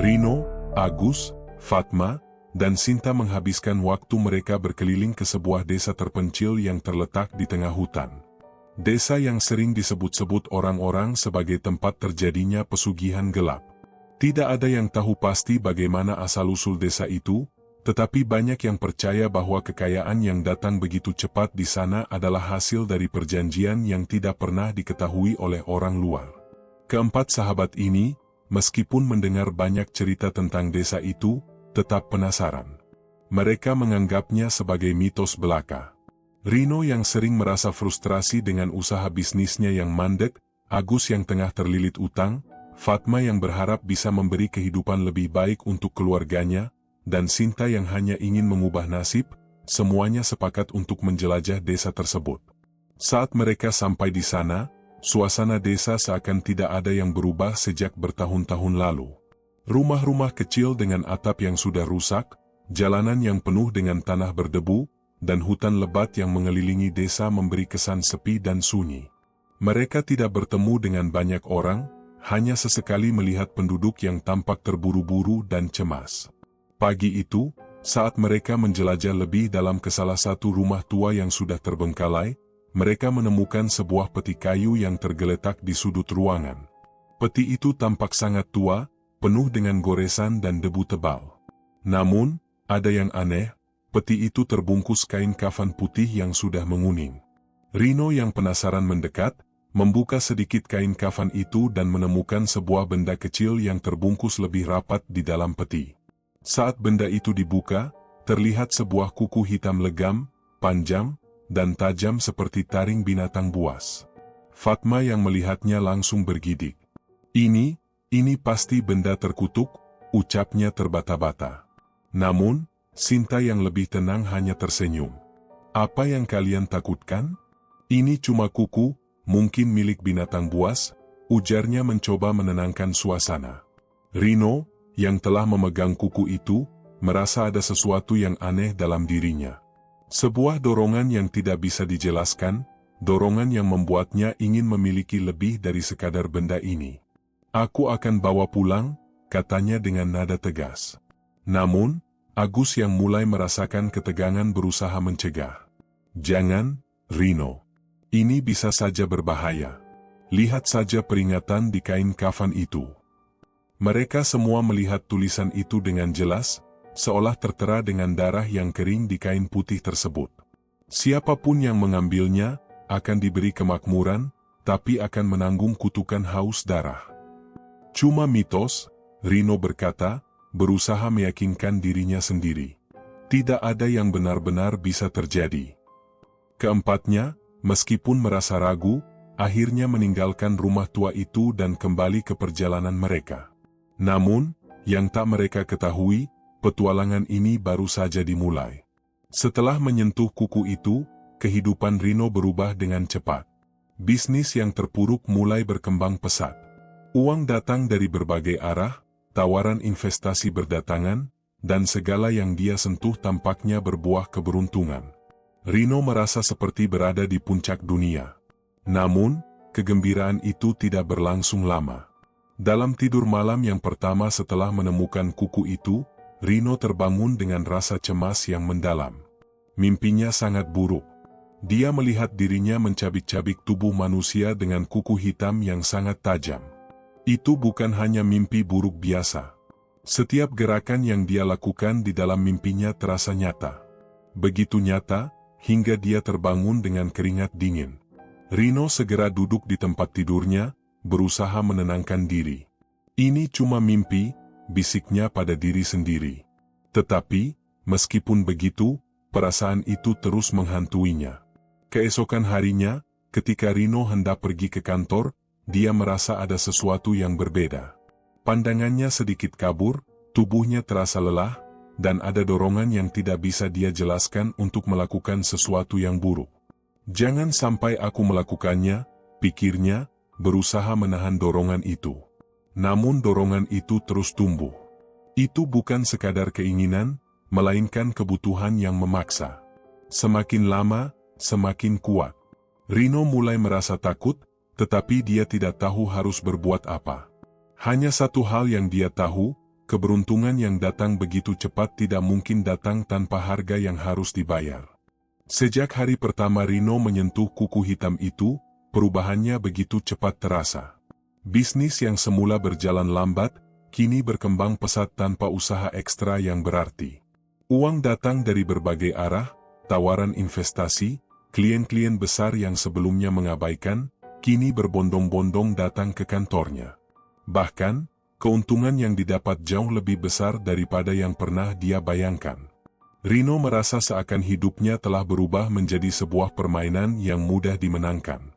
Rino, Agus, Fatma, dan Sinta menghabiskan waktu mereka berkeliling ke sebuah desa terpencil yang terletak di tengah hutan. Desa yang sering disebut-sebut orang-orang sebagai tempat terjadinya pesugihan gelap. Tidak ada yang tahu pasti bagaimana asal-usul desa itu, tetapi banyak yang percaya bahwa kekayaan yang datang begitu cepat di sana adalah hasil dari perjanjian yang tidak pernah diketahui oleh orang luar. Keempat sahabat ini, meskipun mendengar banyak cerita tentang desa itu, tetap penasaran. Mereka menganggapnya sebagai mitos belaka. Rino yang sering merasa frustrasi dengan usaha bisnisnya yang mandek, Agus yang tengah terlilit utang, Fatma yang berharap bisa memberi kehidupan lebih baik untuk keluarganya, dan Sinta yang hanya ingin mengubah nasib, semuanya sepakat untuk menjelajah desa tersebut. Saat mereka sampai di sana, suasana desa seakan tidak ada yang berubah sejak bertahun-tahun lalu. Rumah-rumah kecil dengan atap yang sudah rusak, jalanan yang penuh dengan tanah berdebu, dan hutan lebat yang mengelilingi desa memberi kesan sepi dan sunyi. Mereka tidak bertemu dengan banyak orang, hanya sesekali melihat penduduk yang tampak terburu-buru dan cemas. Pagi itu, saat mereka menjelajah lebih dalam ke salah satu rumah tua yang sudah terbengkalai, mereka menemukan sebuah peti kayu yang tergeletak di sudut ruangan. Peti itu tampak sangat tua, penuh dengan goresan dan debu tebal. Namun, ada yang aneh, peti itu terbungkus kain kafan putih yang sudah menguning. Rino yang penasaran mendekat, membuka sedikit kain kafan itu dan menemukan sebuah benda kecil yang terbungkus lebih rapat di dalam peti. Saat benda itu dibuka, terlihat sebuah kuku hitam legam, panjang, dan tajam seperti taring binatang buas. Fatma yang melihatnya langsung bergidik. Ini pasti benda terkutuk, ucapnya terbata-bata. Namun, Sinta yang lebih tenang hanya tersenyum. Apa yang kalian takutkan? Ini cuma kuku, mungkin milik binatang buas, ujarnya mencoba menenangkan suasana. Rino, yang telah memegang kuku itu, merasa ada sesuatu yang aneh dalam dirinya. Sebuah dorongan yang tidak bisa dijelaskan, dorongan yang membuatnya ingin memiliki lebih dari sekadar benda ini. Aku akan bawa pulang, katanya dengan nada tegas. Namun, Agus yang mulai merasakan ketegangan berusaha mencegah. Jangan, Rino. Ini bisa saja berbahaya. Lihat saja peringatan di kain kafan itu. Mereka semua melihat tulisan itu dengan jelas, seolah tertera dengan darah yang kering di kain putih tersebut. Siapapun yang mengambilnya, akan diberi kemakmuran, tapi akan menanggung kutukan haus darah. Cuma mitos, Rino berkata, berusaha meyakinkan dirinya sendiri. Tidak ada yang benar-benar bisa terjadi. Keempatnya, meskipun merasa ragu, akhirnya meninggalkan rumah tua itu dan kembali ke perjalanan mereka. Namun, yang tak mereka ketahui, petualangan ini baru saja dimulai. Setelah menyentuh kuku itu, kehidupan Rino berubah dengan cepat. Bisnis yang terpuruk mulai berkembang pesat. Uang datang dari berbagai arah, tawaran investasi berdatangan, dan segala yang dia sentuh tampaknya berbuah keberuntungan. Rino merasa seperti berada di puncak dunia. Namun, kegembiraan itu tidak berlangsung lama. Dalam tidur malam yang pertama setelah menemukan kuku itu, Rino terbangun dengan rasa cemas yang mendalam. Mimpinya sangat buruk. Dia melihat dirinya mencabik-cabik tubuh manusia dengan kuku hitam yang sangat tajam. Itu bukan hanya mimpi buruk biasa. Setiap gerakan yang dia lakukan di dalam mimpinya terasa nyata. Begitu nyata, hingga dia terbangun dengan keringat dingin. Rino segera duduk di tempat tidurnya, berusaha menenangkan diri. Ini cuma mimpi, bisiknya pada diri sendiri. Tetapi, meskipun begitu, perasaan itu terus menghantuinya. Keesokan harinya, ketika Rino hendak pergi ke kantor, dia merasa ada sesuatu yang berbeda. Pandangannya sedikit kabur, tubuhnya terasa lelah, dan ada dorongan yang tidak bisa dia jelaskan untuk melakukan sesuatu yang buruk. Jangan sampai aku melakukannya, pikirnya, berusaha menahan dorongan itu. Namun dorongan itu terus tumbuh. Itu bukan sekadar keinginan, melainkan kebutuhan yang memaksa. Semakin lama, semakin kuat. Rino mulai merasa takut, tetapi dia tidak tahu harus berbuat apa. Hanya satu hal yang dia tahu, keberuntungan yang datang begitu cepat tidak mungkin datang tanpa harga yang harus dibayar. Sejak hari pertama Rino menyentuh kuku hitam itu, perubahannya begitu cepat terasa. Bisnis yang semula berjalan lambat, kini berkembang pesat tanpa usaha ekstra yang berarti. Uang datang dari berbagai arah, tawaran investasi, klien-klien besar yang sebelumnya mengabaikan, kini berbondong-bondong datang ke kantornya. Bahkan, keuntungan yang didapat jauh lebih besar daripada yang pernah dia bayangkan. Rino merasa seakan hidupnya telah berubah menjadi sebuah permainan yang mudah dimenangkan.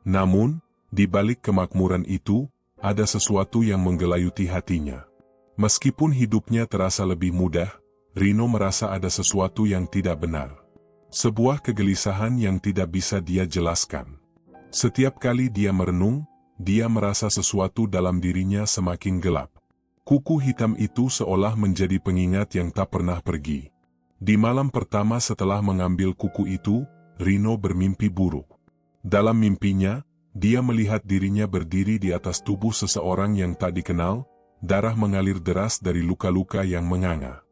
Namun, di balik kemakmuran itu, ada sesuatu yang menggelayuti hatinya. Meskipun hidupnya terasa lebih mudah, Rino merasa ada sesuatu yang tidak benar. Sebuah kegelisahan yang tidak bisa dia jelaskan. Setiap kali dia merenung, dia merasa sesuatu dalam dirinya semakin gelap. Kuku hitam itu seolah menjadi pengingat yang tak pernah pergi. Di malam pertama setelah mengambil kuku itu, Rino bermimpi buruk. Dalam mimpinya, dia melihat dirinya berdiri di atas tubuh seseorang yang tak dikenal, darah mengalir deras dari luka-luka yang menganga.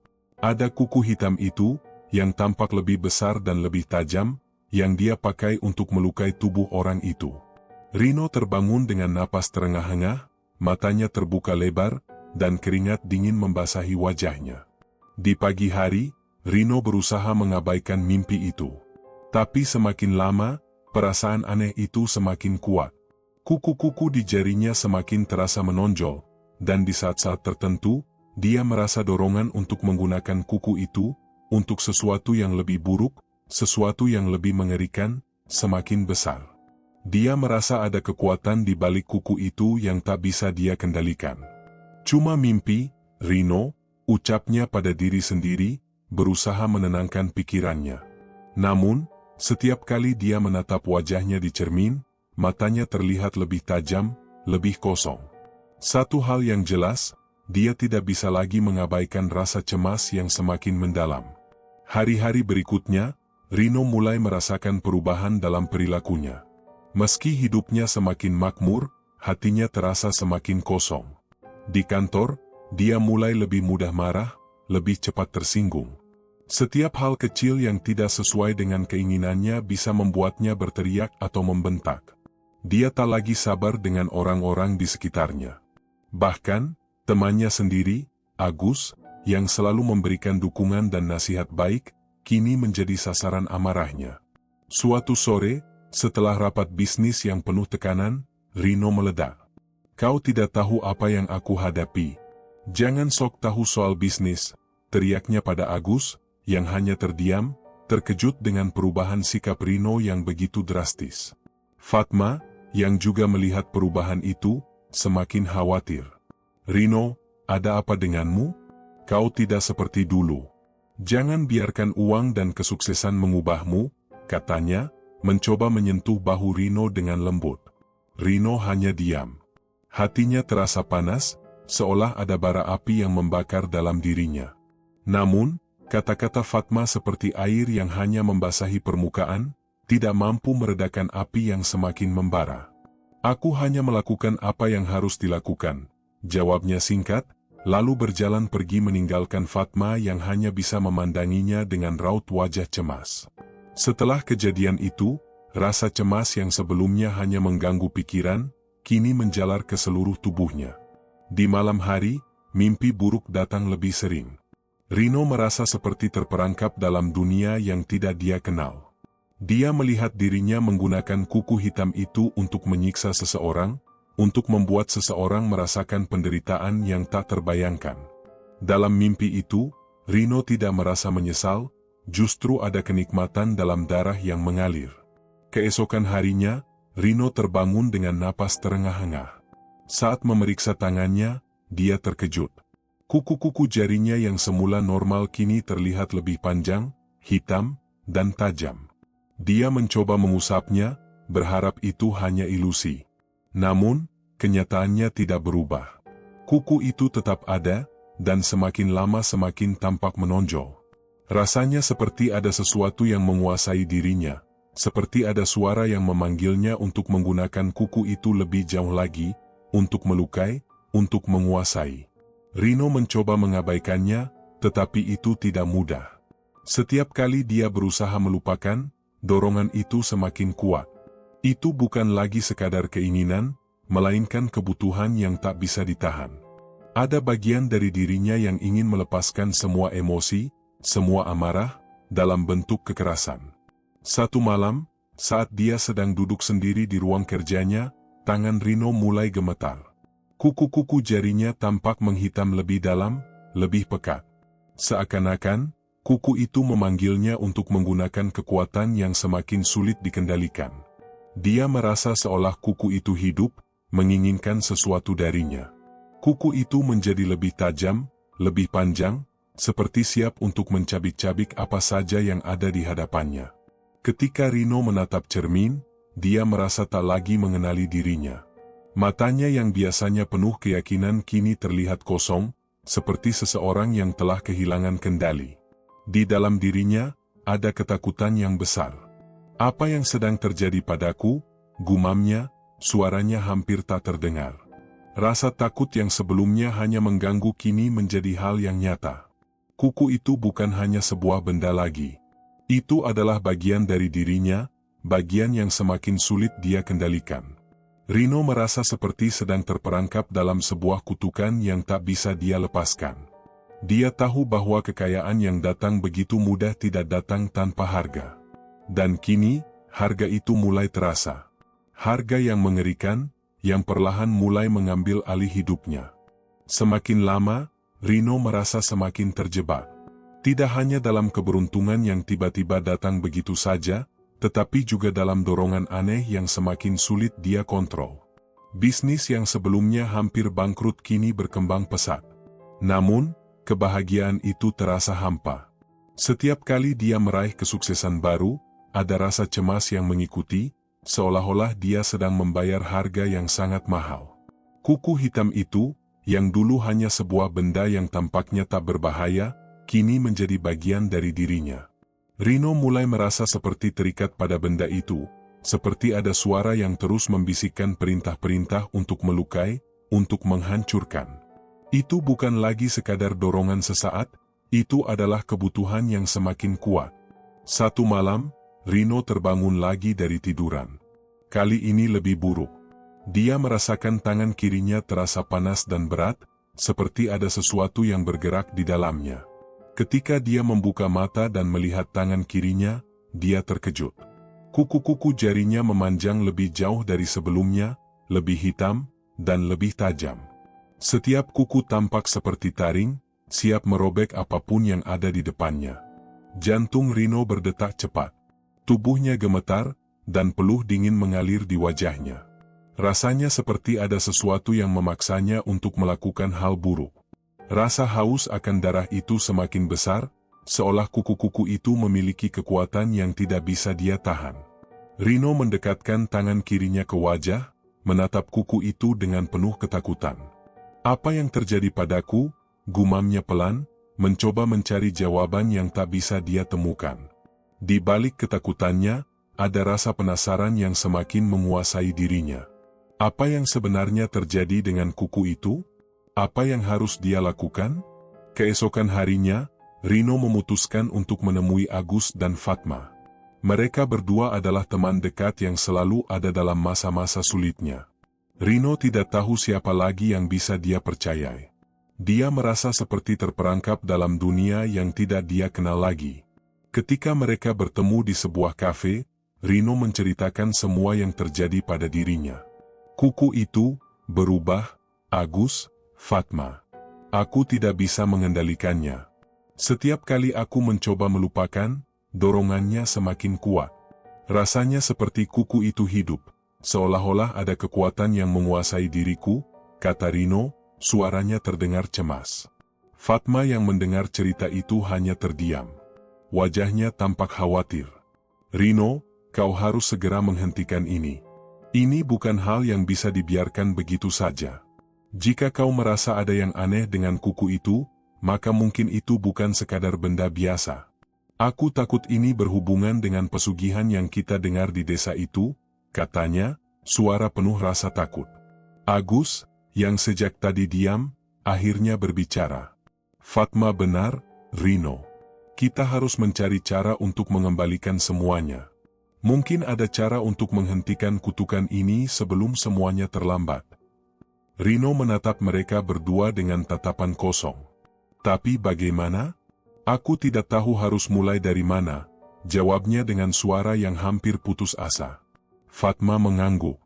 Ada kuku hitam itu, yang tampak lebih besar dan lebih tajam, yang dia pakai untuk melukai tubuh orang itu. Rino terbangun dengan napas terengah-engah, matanya terbuka lebar, dan keringat dingin membasahi wajahnya. Di pagi hari, Rino berusaha mengabaikan mimpi itu. Tapi semakin lama, perasaan aneh itu semakin kuat. Kuku-kuku di jarinya semakin terasa menonjol, dan di saat-saat tertentu, dia merasa dorongan untuk menggunakan kuku itu, untuk sesuatu yang lebih buruk, sesuatu yang lebih mengerikan, semakin besar. Dia merasa ada kekuatan di balik kuku itu yang tak bisa dia kendalikan. Cuma mimpi, Rino, ucapnya pada diri sendiri, berusaha menenangkan pikirannya. Namun, setiap kali dia menatap wajahnya di cermin, matanya terlihat lebih tajam, lebih kosong. Satu hal yang jelas, dia tidak bisa lagi mengabaikan rasa cemas yang semakin mendalam. Hari-hari berikutnya, Rino mulai merasakan perubahan dalam perilakunya. Meski hidupnya semakin makmur, hatinya terasa semakin kosong. Di kantor, dia mulai lebih mudah marah, lebih cepat tersinggung. Setiap hal kecil yang tidak sesuai dengan keinginannya bisa membuatnya berteriak atau membentak. Dia tak lagi sabar dengan orang-orang di sekitarnya. Bahkan, temannya sendiri, Agus, yang selalu memberikan dukungan dan nasihat baik, kini menjadi sasaran amarahnya. Suatu sore, setelah rapat bisnis yang penuh tekanan, Rino meledak. "Kau tidak tahu apa yang aku hadapi. Jangan sok tahu soal bisnis," teriaknya pada Agus, yang hanya terdiam, terkejut dengan perubahan sikap Rino yang begitu drastis. Fatma, yang juga melihat perubahan itu, semakin khawatir. "Rino, ada apa denganmu? Kau tidak seperti dulu. Jangan biarkan uang dan kesuksesan mengubahmu," katanya, mencoba menyentuh bahu Rino dengan lembut. Rino hanya diam. Hatinya terasa panas, seolah ada bara api yang membakar dalam dirinya. Namun, kata-kata Fatma seperti air yang hanya membasahi permukaan, tidak mampu meredakan api yang semakin membara. "Aku hanya melakukan apa yang harus dilakukan," jawabnya singkat, lalu berjalan pergi meninggalkan Fatma yang hanya bisa memandanginya dengan raut wajah cemas. Setelah kejadian itu, rasa cemas yang sebelumnya hanya mengganggu pikiran, kini menjalar ke seluruh tubuhnya. Di malam hari, mimpi buruk datang lebih sering. Rino merasa seperti terperangkap dalam dunia yang tidak dia kenal. Dia melihat dirinya menggunakan kuku hitam itu untuk menyiksa seseorang, untuk membuat seseorang merasakan penderitaan yang tak terbayangkan. Dalam mimpi itu, Rino tidak merasa menyesal, justru ada kenikmatan dalam darah yang mengalir. Keesokan harinya, Rino terbangun dengan napas terengah-engah. Saat memeriksa tangannya, dia terkejut. Kuku-kuku jarinya yang semula normal kini terlihat lebih panjang, hitam, dan tajam. Dia mencoba mengusapnya, berharap itu hanya ilusi. Namun, kenyataannya tidak berubah. Kuku itu tetap ada, dan semakin lama semakin tampak menonjol. Rasanya seperti ada sesuatu yang menguasai dirinya, seperti ada suara yang memanggilnya untuk menggunakan kuku itu lebih jauh lagi, untuk melukai, untuk menguasai. Rino mencoba mengabaikannya, tetapi itu tidak mudah. Setiap kali dia berusaha melupakan, dorongan itu semakin kuat. Itu bukan lagi sekadar keinginan, melainkan kebutuhan yang tak bisa ditahan. Ada bagian dari dirinya yang ingin melepaskan semua emosi, semua amarah, dalam bentuk kekerasan. Satu malam, saat dia sedang duduk sendiri di ruang kerjanya, tangan Rino mulai gemetar. Kuku-kuku jarinya tampak menghitam lebih dalam, lebih pekat. Seakan-akan, kuku itu memanggilnya untuk menggunakan kekuatan yang semakin sulit dikendalikan. Dia merasa seolah kuku itu hidup, menginginkan sesuatu darinya. Kuku itu menjadi lebih tajam, lebih panjang, seperti siap untuk mencabik-cabik apa saja yang ada di hadapannya. Ketika Rino menatap cermin, dia merasa tak lagi mengenali dirinya. Matanya yang biasanya penuh keyakinan kini terlihat kosong, seperti seseorang yang telah kehilangan kendali. Di dalam dirinya, ada ketakutan yang besar. Apa yang sedang terjadi padaku? Gumamnya, suaranya hampir tak terdengar. Rasa takut yang sebelumnya hanya mengganggu kini menjadi hal yang nyata. Kuku itu bukan hanya sebuah benda lagi. Itu adalah bagian dari dirinya, bagian yang semakin sulit dia kendalikan. Rino merasa seperti sedang terperangkap dalam sebuah kutukan yang tak bisa dia lepaskan. Dia tahu bahwa kekayaan yang datang begitu mudah tidak datang tanpa harga. Dan kini, harga itu mulai terasa. Harga yang mengerikan, yang perlahan mulai mengambil alih hidupnya. Semakin lama, Rino merasa semakin terjebak. Tidak hanya dalam keberuntungan yang tiba-tiba datang begitu saja, tetapi juga dalam dorongan aneh yang semakin sulit dia kontrol. Bisnis yang sebelumnya hampir bangkrut kini berkembang pesat. Namun, kebahagiaan itu terasa hampa. Setiap kali dia meraih kesuksesan baru, ada rasa cemas yang mengikuti, seolah-olah dia sedang membayar harga yang sangat mahal. Kuku hitam itu, yang dulu hanya sebuah benda yang tampaknya tak berbahaya, kini menjadi bagian dari dirinya. Rino mulai merasa seperti terikat pada benda itu, seperti ada suara yang terus membisikkan perintah-perintah untuk melukai, untuk menghancurkan. Itu bukan lagi sekadar dorongan sesaat, itu adalah kebutuhan yang semakin kuat. Satu malam, Rino terbangun lagi dari tiduran. Kali ini lebih buruk. Dia merasakan tangan kirinya terasa panas dan berat, seperti ada sesuatu yang bergerak di dalamnya. Ketika dia membuka mata dan melihat tangan kirinya, dia terkejut. Kuku-kuku jarinya memanjang lebih jauh dari sebelumnya, lebih hitam, dan lebih tajam. Setiap kuku tampak seperti taring, siap merobek apapun yang ada di depannya. Jantung Rino berdetak cepat. Tubuhnya gemetar, dan peluh dingin mengalir di wajahnya. Rasanya seperti ada sesuatu yang memaksanya untuk melakukan hal buruk. Rasa haus akan darah itu semakin besar, seolah kuku-kuku itu memiliki kekuatan yang tidak bisa dia tahan. Rino mendekatkan tangan kirinya ke wajah, menatap kuku itu dengan penuh ketakutan. Apa yang terjadi padaku? Gumamnya pelan, mencoba mencari jawaban yang tak bisa dia temukan. Di balik ketakutannya, ada rasa penasaran yang semakin menguasai dirinya. Apa yang sebenarnya terjadi dengan kuku itu? Apa yang harus dia lakukan? Keesokan harinya, Rino memutuskan untuk menemui Agus dan Fatma. Mereka berdua adalah teman dekat yang selalu ada dalam masa-masa sulitnya. Rino tidak tahu siapa lagi yang bisa dia percayai. Dia merasa seperti terperangkap dalam dunia yang tidak dia kenal lagi. Ketika mereka bertemu di sebuah kafe, Rino menceritakan semua yang terjadi pada dirinya. Kuku itu berubah, Agus, Fatma. Aku tidak bisa mengendalikannya. Setiap kali aku mencoba melupakan, dorongannya semakin kuat. Rasanya seperti kuku itu hidup, seolah-olah ada kekuatan yang menguasai diriku, kata Rino, suaranya terdengar cemas. Fatma yang mendengar cerita itu hanya terdiam. Wajahnya tampak khawatir. Rino, kau harus segera menghentikan ini. Ini bukan hal yang bisa dibiarkan begitu saja. Jika kau merasa ada yang aneh dengan kuku itu, maka mungkin itu bukan sekadar benda biasa. Aku takut ini berhubungan dengan pesugihan yang kita dengar di desa itu, katanya, suara penuh rasa takut. Agus, yang sejak tadi diam, akhirnya berbicara. Fatma benar, Rino. Kita harus mencari cara untuk mengembalikan semuanya. Mungkin ada cara untuk menghentikan kutukan ini sebelum semuanya terlambat. Rino menatap mereka berdua dengan tatapan kosong. Tapi bagaimana? Aku tidak tahu harus mulai dari mana, jawabnya dengan suara yang hampir putus asa. Fatma mengangguk.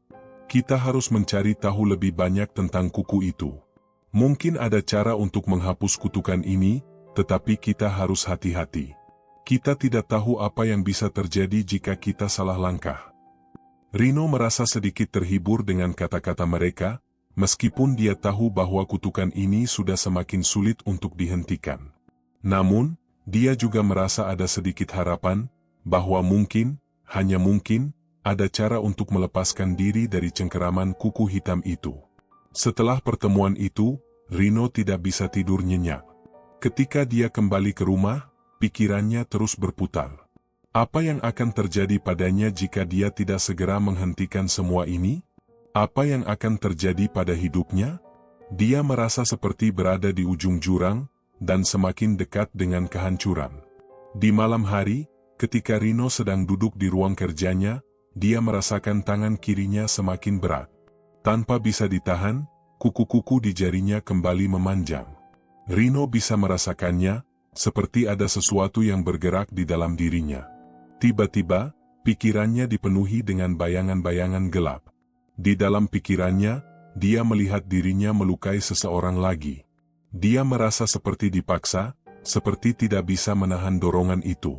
Kita harus mencari tahu lebih banyak tentang kuku itu. Mungkin ada cara untuk menghapus kutukan ini, tetapi kita harus hati-hati. Kita tidak tahu apa yang bisa terjadi jika kita salah langkah. Rino merasa sedikit terhibur dengan kata-kata mereka, meskipun dia tahu bahwa kutukan ini sudah semakin sulit untuk dihentikan. Namun, dia juga merasa ada sedikit harapan, bahwa mungkin, hanya mungkin, ada cara untuk melepaskan diri dari cengkeraman kuku hitam itu. Setelah pertemuan itu, Rino tidak bisa tidur nyenyak. Ketika dia kembali ke rumah, pikirannya terus berputar. Apa yang akan terjadi padanya jika dia tidak segera menghentikan semua ini? Apa yang akan terjadi pada hidupnya? Dia merasa seperti berada di ujung jurang, dan semakin dekat dengan kehancuran. Di malam hari, ketika Rino sedang duduk di ruang kerjanya, dia merasakan tangan kirinya semakin berat. Tanpa bisa ditahan, kuku-kuku di jarinya kembali memanjang. Rino bisa merasakannya, seperti ada sesuatu yang bergerak di dalam dirinya. Tiba-tiba, pikirannya dipenuhi dengan bayangan-bayangan gelap. Di dalam pikirannya, dia melihat dirinya melukai seseorang lagi. Dia merasa seperti dipaksa, seperti tidak bisa menahan dorongan itu.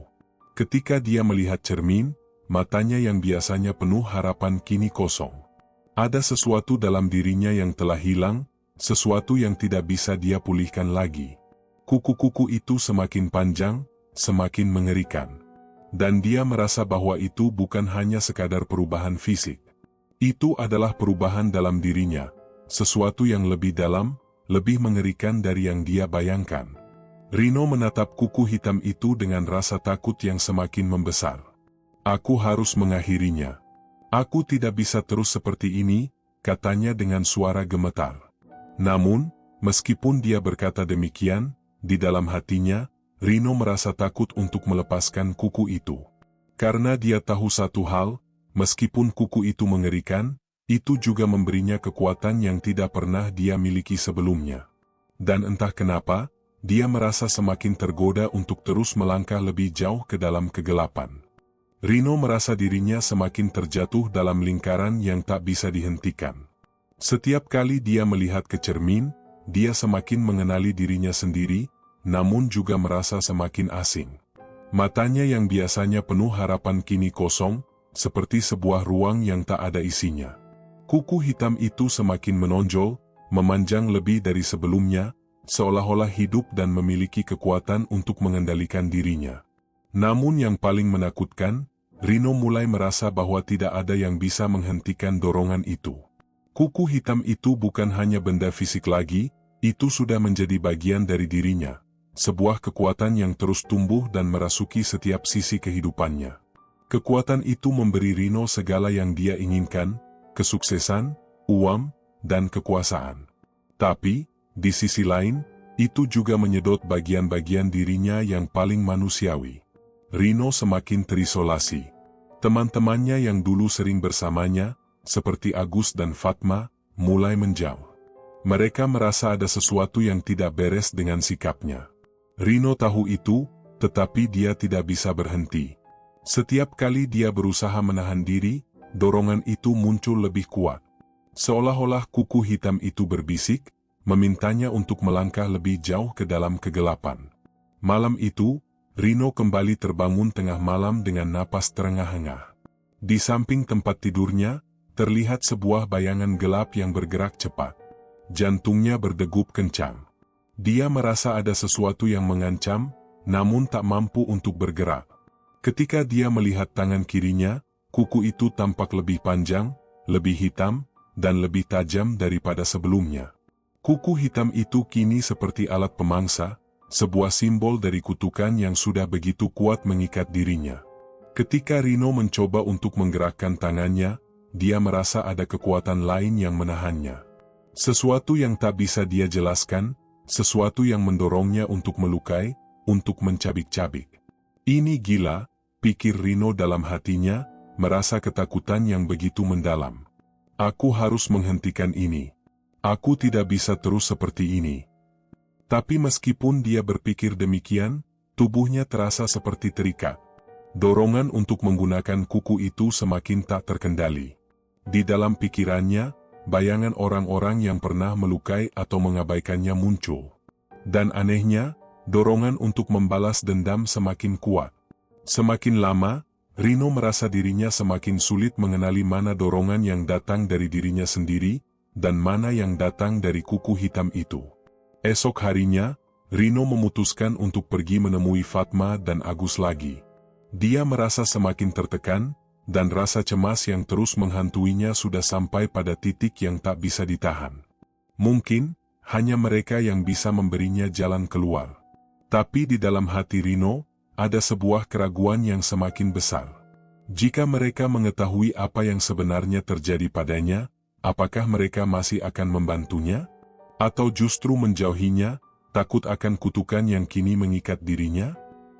Ketika dia melihat cermin, matanya yang biasanya penuh harapan kini kosong. Ada sesuatu dalam dirinya yang telah hilang, sesuatu yang tidak bisa dia pulihkan lagi. Kuku-kuku itu semakin panjang, semakin mengerikan. Dan dia merasa bahwa itu bukan hanya sekadar perubahan fisik. Itu adalah perubahan dalam dirinya, sesuatu yang lebih dalam, lebih mengerikan dari yang dia bayangkan. Rino menatap kuku hitam itu dengan rasa takut yang semakin membesar. Aku harus mengakhirinya. Aku tidak bisa terus seperti ini, katanya dengan suara gemetar. Namun, meskipun dia berkata demikian, di dalam hatinya, Rino merasa takut untuk melepaskan kuku itu. Karena dia tahu satu hal, meskipun kuku itu mengerikan, itu juga memberinya kekuatan yang tidak pernah dia miliki sebelumnya. Dan entah kenapa, dia merasa semakin tergoda untuk terus melangkah lebih jauh ke dalam kegelapan. Rino merasa dirinya semakin terjatuh dalam lingkaran yang tak bisa dihentikan. Setiap kali dia melihat ke cermin, dia semakin mengenali dirinya sendiri, namun juga merasa semakin asing. Matanya yang biasanya penuh harapan kini kosong, seperti sebuah ruang yang tak ada isinya. Kuku hitam itu semakin menonjol, memanjang lebih dari sebelumnya, seolah-olah hidup dan memiliki kekuatan untuk mengendalikan dirinya. Namun yang paling menakutkan, Rino mulai merasa bahwa tidak ada yang bisa menghentikan dorongan itu. Kuku hitam itu bukan hanya benda fisik lagi, itu sudah menjadi bagian dari dirinya. Sebuah kekuatan yang terus tumbuh dan merasuki setiap sisi kehidupannya. Kekuatan itu memberi Rino segala yang dia inginkan, kesuksesan, uang, dan kekuasaan. Tapi, di sisi lain, itu juga menyedot bagian-bagian dirinya yang paling manusiawi. Rino semakin terisolasi. Teman-temannya yang dulu sering bersamanya, seperti Agus dan Fatma, mulai menjauh. Mereka merasa ada sesuatu yang tidak beres dengan sikapnya. Rino tahu itu, tetapi dia tidak bisa berhenti. Setiap kali dia berusaha menahan diri, dorongan itu muncul lebih kuat. Seolah-olah kuku hitam itu berbisik, memintanya untuk melangkah lebih jauh ke dalam kegelapan. Malam itu, Rino kembali terbangun tengah malam dengan napas terengah-engah. Di samping tempat tidurnya, terlihat sebuah bayangan gelap yang bergerak cepat. Jantungnya berdegup kencang. Dia merasa ada sesuatu yang mengancam, namun tak mampu untuk bergerak. Ketika dia melihat tangan kirinya, kuku itu tampak lebih panjang, lebih hitam, dan lebih tajam daripada sebelumnya. Kuku hitam itu kini seperti alat pemangsa, sebuah simbol dari kutukan yang sudah begitu kuat mengikat dirinya. Ketika Rino mencoba untuk menggerakkan tangannya, dia merasa ada kekuatan lain yang menahannya. Sesuatu yang tak bisa dia jelaskan, sesuatu yang mendorongnya untuk melukai, untuk mencabik-cabik. Ini gila, pikir Rino dalam hatinya, merasa ketakutan yang begitu mendalam. Aku harus menghentikan ini. Aku tidak bisa terus seperti ini. Tapi meskipun dia berpikir demikian, tubuhnya terasa seperti terikat. Dorongan untuk menggunakan kuku itu semakin tak terkendali. Di dalam pikirannya, bayangan orang-orang yang pernah melukai atau mengabaikannya muncul. Dan anehnya, dorongan untuk membalas dendam semakin kuat. Semakin lama, Rino merasa dirinya semakin sulit mengenali mana dorongan yang datang dari dirinya sendiri, dan mana yang datang dari kuku hitam itu. Esok harinya, Rino memutuskan untuk pergi menemui Fatma dan Agus lagi. Dia merasa semakin tertekan, dan rasa cemas yang terus menghantuinya sudah sampai pada titik yang tak bisa ditahan. Mungkin, hanya mereka yang bisa memberinya jalan keluar. Tapi di dalam hati Rino, ada sebuah keraguan yang semakin besar. Jika mereka mengetahui apa yang sebenarnya terjadi padanya, apakah mereka masih akan membantunya? Atau justru menjauhinya, takut akan kutukan yang kini mengikat dirinya?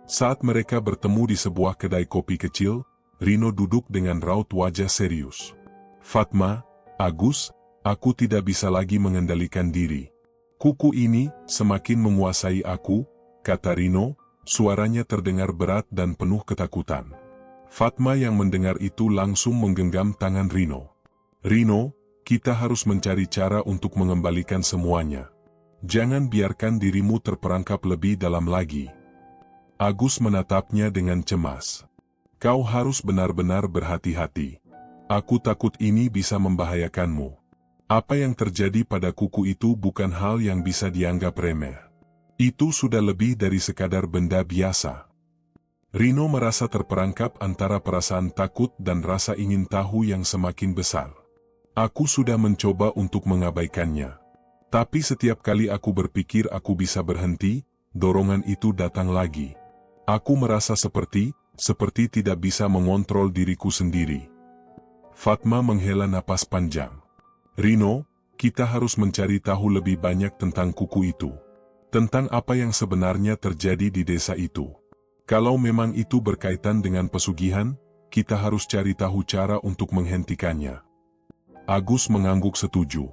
Saat mereka bertemu di sebuah kedai kopi kecil, Rino duduk dengan raut wajah serius. Fatma, Agus, aku tidak bisa lagi mengendalikan diri. Kuku ini semakin menguasai aku, kata Rino, suaranya terdengar berat dan penuh ketakutan. Fatma yang mendengar itu langsung menggenggam tangan Rino. Rino, kita harus mencari cara untuk mengembalikan semuanya. Jangan biarkan dirimu terperangkap lebih dalam lagi. Agus menatapnya dengan cemas. Kau harus benar-benar berhati-hati. Aku takut ini bisa membahayakanmu. Apa yang terjadi pada kuku itu bukan hal yang bisa dianggap remeh. Itu sudah lebih dari sekadar benda biasa. Rino merasa terperangkap antara perasaan takut dan rasa ingin tahu yang semakin besar. Aku sudah mencoba untuk mengabaikannya. Tapi setiap kali aku berpikir aku bisa berhenti, dorongan itu datang lagi. Aku merasa seperti tidak bisa mengontrol diriku sendiri. Fatma menghela napas panjang. Rino, kita harus mencari tahu lebih banyak tentang kuku itu. Tentang apa yang sebenarnya terjadi di desa itu. Kalau memang itu berkaitan dengan pesugihan, kita harus cari tahu cara untuk menghentikannya. Agus mengangguk setuju.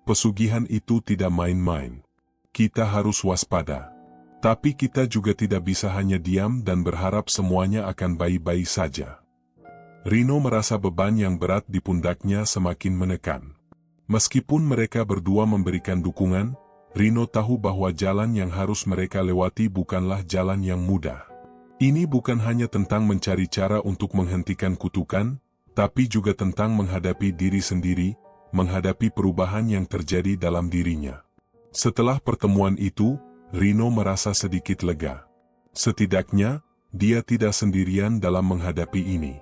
Pesugihan itu tidak main-main. Kita harus waspada. Tapi kita juga tidak bisa hanya diam dan berharap semuanya akan baik-baik saja. Rino merasa beban yang berat di pundaknya semakin menekan. Meskipun mereka berdua memberikan dukungan, Rino tahu bahwa jalan yang harus mereka lewati bukanlah jalan yang mudah. Ini bukan hanya tentang mencari cara untuk menghentikan kutukan, tapi juga tentang menghadapi diri sendiri, menghadapi perubahan yang terjadi dalam dirinya. Setelah pertemuan itu, Rino merasa sedikit lega. Setidaknya, dia tidak sendirian dalam menghadapi ini.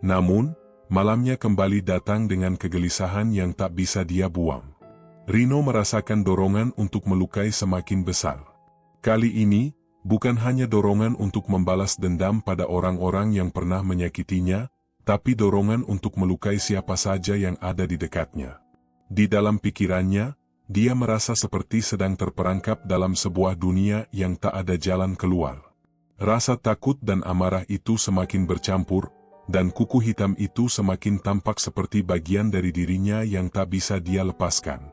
Namun, malamnya kembali datang dengan kegelisahan yang tak bisa dia buang. Rino merasakan dorongan untuk melukai semakin besar. Kali ini, bukan hanya dorongan untuk membalas dendam pada orang-orang yang pernah menyakitinya, tapi dorongan untuk melukai siapa saja yang ada di dekatnya. Di dalam pikirannya, dia merasa seperti sedang terperangkap dalam sebuah dunia yang tak ada jalan keluar. Rasa takut dan amarah itu semakin bercampur, dan kuku hitam itu semakin tampak seperti bagian dari dirinya yang tak bisa dia lepaskan.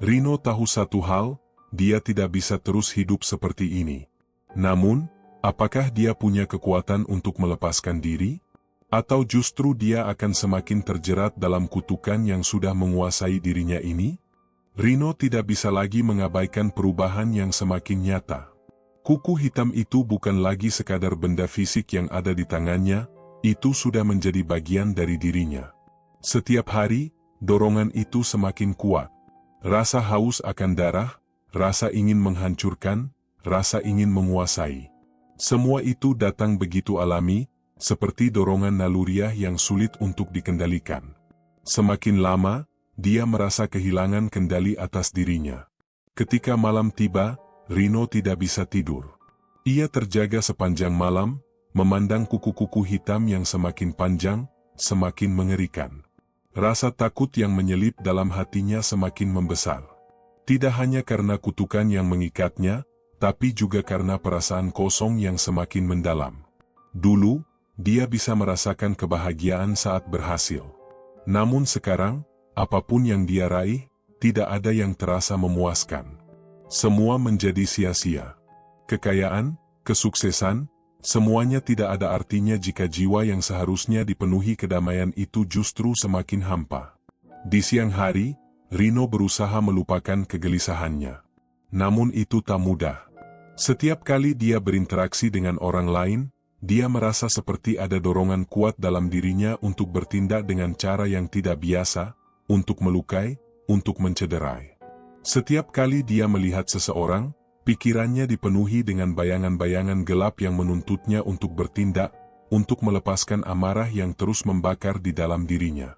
Rino tahu satu hal, dia tidak bisa terus hidup seperti ini. Namun, apakah dia punya kekuatan untuk melepaskan diri? Atau justru dia akan semakin terjerat dalam kutukan yang sudah menguasai dirinya ini? Rino tidak bisa lagi mengabaikan perubahan yang semakin nyata. Kuku hitam itu bukan lagi sekadar benda fisik yang ada di tangannya, itu sudah menjadi bagian dari dirinya. Setiap hari, dorongan itu semakin kuat. Rasa haus akan darah, rasa ingin menghancurkan, rasa ingin menguasai. Semua itu datang begitu alami, seperti dorongan naluriah yang sulit untuk dikendalikan. Semakin lama, dia merasa kehilangan kendali atas dirinya. Ketika malam tiba, Rino tidak bisa tidur. Ia terjaga sepanjang malam, memandang kuku-kuku hitam yang semakin panjang, semakin mengerikan. Rasa takut yang menyelip dalam hatinya semakin membesar. Tidak hanya karena kutukan yang mengikatnya, tapi juga karena perasaan kosong yang semakin mendalam. Dulu, dia bisa merasakan kebahagiaan saat berhasil. Namun sekarang, apapun yang dia raih, tidak ada yang terasa memuaskan. Semua menjadi sia-sia. Kekayaan, kesuksesan, semuanya tidak ada artinya jika jiwa yang seharusnya dipenuhi kedamaian itu justru semakin hampa. Di siang hari, Rino berusaha melupakan kegelisahannya. Namun itu tak mudah. Setiap kali dia berinteraksi dengan orang lain, dia merasa seperti ada dorongan kuat dalam dirinya untuk bertindak dengan cara yang tidak biasa, untuk melukai, untuk mencederai. Setiap kali dia melihat seseorang, pikirannya dipenuhi dengan bayangan-bayangan gelap yang menuntutnya untuk bertindak, untuk melepaskan amarah yang terus membakar di dalam dirinya.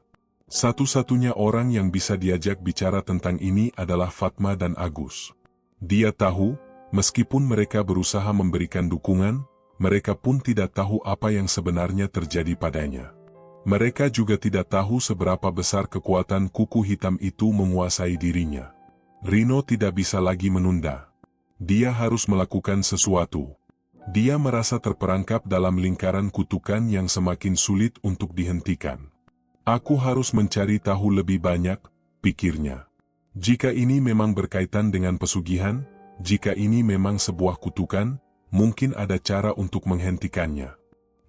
Satu-satunya orang yang bisa diajak bicara tentang ini adalah Fatma dan Agus. Dia tahu, meskipun mereka berusaha memberikan dukungan, mereka pun tidak tahu apa yang sebenarnya terjadi padanya. Mereka juga tidak tahu seberapa besar kekuatan kuku hitam itu menguasai dirinya. Rino tidak bisa lagi menunda. Dia harus melakukan sesuatu. Dia merasa terperangkap dalam lingkaran kutukan yang semakin sulit untuk dihentikan. Aku harus mencari tahu lebih banyak, pikirnya. Jika ini memang berkaitan dengan pesugihan, jika ini memang sebuah kutukan, mungkin ada cara untuk menghentikannya.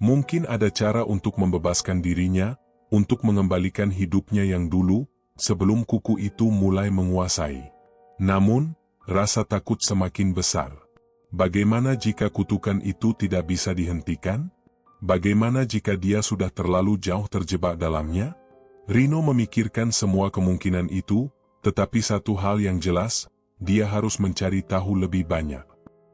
Mungkin ada cara untuk membebaskan dirinya, untuk mengembalikan hidupnya yang dulu, sebelum kuku itu mulai menguasai. Namun, rasa takut semakin besar. Bagaimana jika kutukan itu tidak bisa dihentikan? Bagaimana jika dia sudah terlalu jauh terjebak dalamnya? Rino memikirkan semua kemungkinan itu, tetapi satu hal yang jelas, dia harus mencari tahu lebih banyak.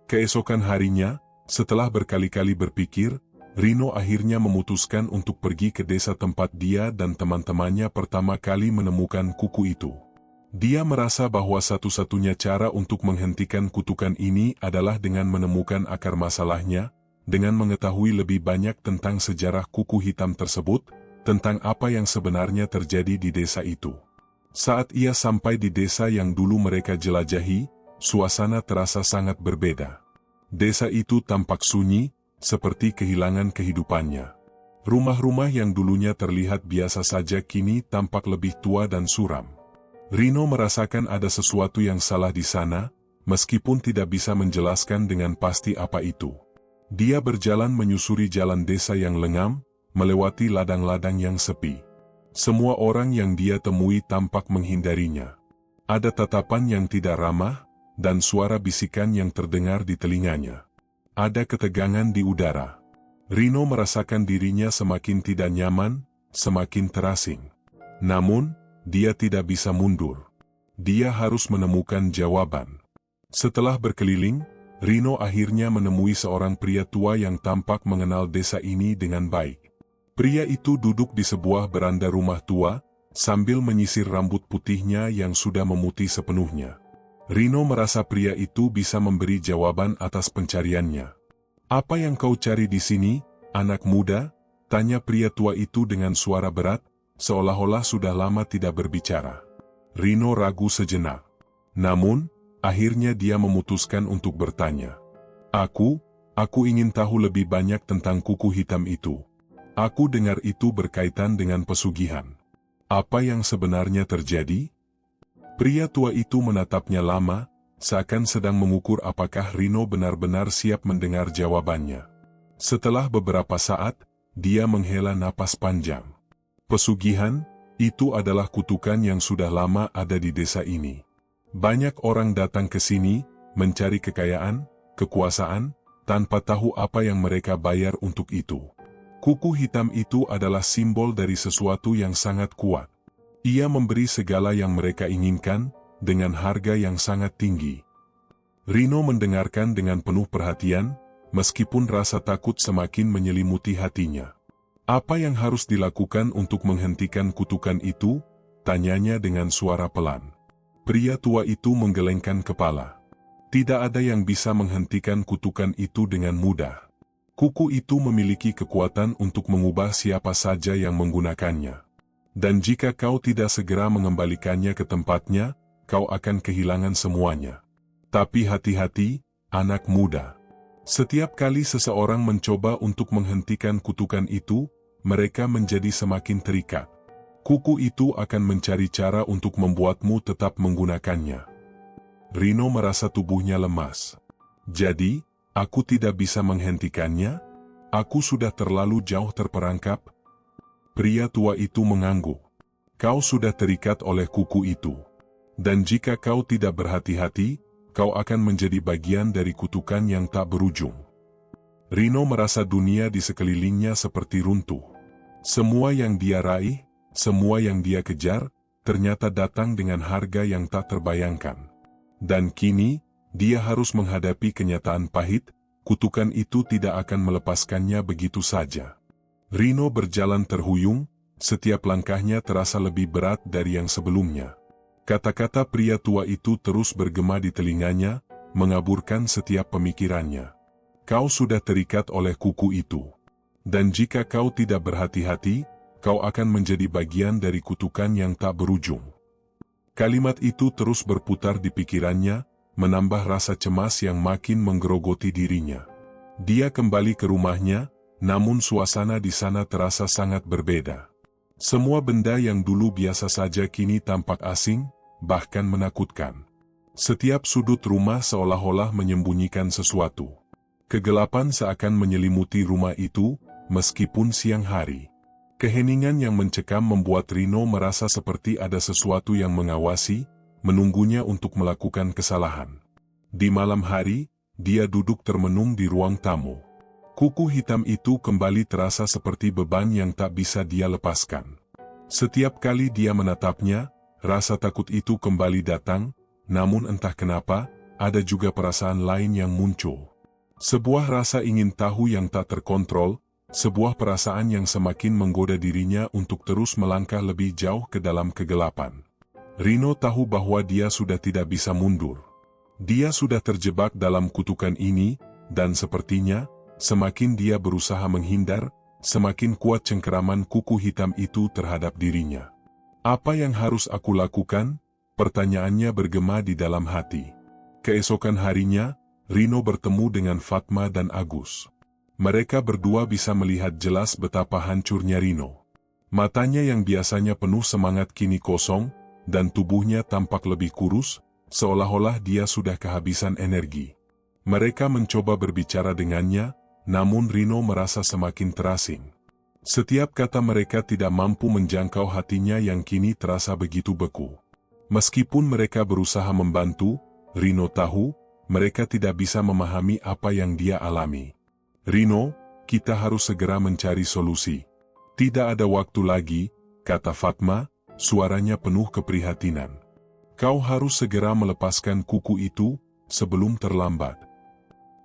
Keesokan harinya, setelah berkali-kali berpikir, Rino akhirnya memutuskan untuk pergi ke desa tempat dia dan teman-temannya pertama kali menemukan kuku itu. Dia merasa bahwa satu-satunya cara untuk menghentikan kutukan ini adalah dengan menemukan akar masalahnya, dengan mengetahui lebih banyak tentang sejarah kuku hitam tersebut, tentang apa yang sebenarnya terjadi di desa itu. Saat ia sampai di desa yang dulu mereka jelajahi, suasana terasa sangat berbeda. Desa itu tampak sunyi, seperti kehilangan kehidupannya. Rumah-rumah yang dulunya terlihat biasa saja kini tampak lebih tua dan suram. Rino merasakan ada sesuatu yang salah di sana, meskipun tidak bisa menjelaskan dengan pasti apa itu. Dia berjalan menyusuri jalan desa yang lengang, melewati ladang-ladang yang sepi. Semua orang yang dia temui tampak menghindarinya. Ada tatapan yang tidak ramah, dan suara bisikan yang terdengar di telinganya. Ada ketegangan di udara. Rino merasakan dirinya semakin tidak nyaman, semakin terasing. Namun, dia tidak bisa mundur. Dia harus menemukan jawaban. Setelah berkeliling, Rino akhirnya menemui seorang pria tua yang tampak mengenal desa ini dengan baik. Pria itu duduk di sebuah beranda rumah tua, sambil menyisir rambut putihnya yang sudah memutih sepenuhnya. Rino merasa pria itu bisa memberi jawaban atas pencariannya. "Apa yang kau cari di sini, anak muda?" tanya pria tua itu dengan suara berat, seolah-olah sudah lama tidak berbicara. Rino ragu sejenak. Namun, akhirnya dia memutuskan untuk bertanya. Aku ingin tahu lebih banyak tentang kuku hitam itu. Aku dengar itu berkaitan dengan pesugihan. Apa yang sebenarnya terjadi?" Pria tua itu menatapnya lama, seakan sedang mengukur apakah Rino benar-benar siap mendengar jawabannya. Setelah beberapa saat, dia menghela napas panjang. "Pesugihan, itu adalah kutukan yang sudah lama ada di desa ini. Banyak orang datang ke sini, mencari kekayaan, kekuasaan, tanpa tahu apa yang mereka bayar untuk itu. Kuku hitam itu adalah simbol dari sesuatu yang sangat kuat. Ia memberi segala yang mereka inginkan, dengan harga yang sangat tinggi." Rino mendengarkan dengan penuh perhatian, meskipun rasa takut semakin menyelimuti hatinya. "Apa yang harus dilakukan untuk menghentikan kutukan itu?" tanyanya dengan suara pelan. Pria tua itu menggelengkan kepala. "Tidak ada yang bisa menghentikan kutukan itu dengan mudah. Kuku itu memiliki kekuatan untuk mengubah siapa saja yang menggunakannya. Dan jika kau tidak segera mengembalikannya ke tempatnya, kau akan kehilangan semuanya. Tapi hati-hati, anak muda. Setiap kali seseorang mencoba untuk menghentikan kutukan itu, mereka menjadi semakin terikat. Kuku itu akan mencari cara untuk membuatmu tetap menggunakannya. Rino merasa tubuhnya lemas. Jadi, aku tidak bisa menghentikannya? Aku sudah terlalu jauh terperangkap? Pria tua itu mengangguk. Kau sudah terikat oleh kuku itu. Dan jika kau tidak berhati-hati, kau akan menjadi bagian dari kutukan yang tak berujung. Rino merasa dunia di sekelilingnya seperti runtuh. Semua yang dia raih, semua yang dia kejar, ternyata datang dengan harga yang tak terbayangkan. Dan kini, dia harus menghadapi kenyataan pahit, kutukan itu tidak akan melepaskannya begitu saja. Rino berjalan terhuyung, setiap langkahnya terasa lebih berat dari yang sebelumnya. Kata-kata pria tua itu terus bergema di telinganya, mengaburkan setiap pemikirannya. Kau sudah terikat oleh kuku itu. Dan jika kau tidak berhati-hati, kau akan menjadi bagian dari kutukan yang tak berujung. Kalimat itu terus berputar di pikirannya, menambah rasa cemas yang makin menggerogoti dirinya. Dia kembali ke rumahnya, namun suasana di sana terasa sangat berbeda. Semua benda yang dulu biasa saja kini tampak asing, bahkan menakutkan. Setiap sudut rumah seolah-olah menyembunyikan sesuatu. Kegelapan seakan menyelimuti rumah itu, meskipun siang hari. Keheningan yang mencekam membuat Rino merasa seperti ada sesuatu yang mengawasi, menunggunya untuk melakukan kesalahan. Di malam hari, dia duduk termenung di ruang tamu. Kuku hitam itu kembali terasa seperti beban yang tak bisa dia lepaskan. Setiap kali dia menatapnya, rasa takut itu kembali datang, namun entah kenapa, ada juga perasaan lain yang muncul. Sebuah rasa ingin tahu yang tak terkontrol, sebuah perasaan yang semakin menggoda dirinya untuk terus melangkah lebih jauh ke dalam kegelapan. Rino tahu bahwa dia sudah tidak bisa mundur. Dia sudah terjebak dalam kutukan ini, dan sepertinya, semakin dia berusaha menghindar, semakin kuat cengkeraman kuku hitam itu terhadap dirinya. Apa yang harus aku lakukan? Pertanyaannya bergema di dalam hati. Keesokan harinya, Rino bertemu dengan Fatma dan Agus. Mereka berdua bisa melihat jelas betapa hancurnya Rino. Matanya yang biasanya penuh semangat kini kosong, dan tubuhnya tampak lebih kurus, seolah-olah dia sudah kehabisan energi. Mereka mencoba berbicara dengannya, namun Rino merasa semakin terasing. Setiap kata mereka tidak mampu menjangkau hatinya yang kini terasa begitu beku. Meskipun mereka berusaha membantu, Rino tahu, mereka tidak bisa memahami apa yang dia alami. Rino, kita harus segera mencari solusi. Tidak ada waktu lagi, kata Fatma, suaranya penuh keprihatinan. Kau harus segera melepaskan kuku itu, sebelum terlambat.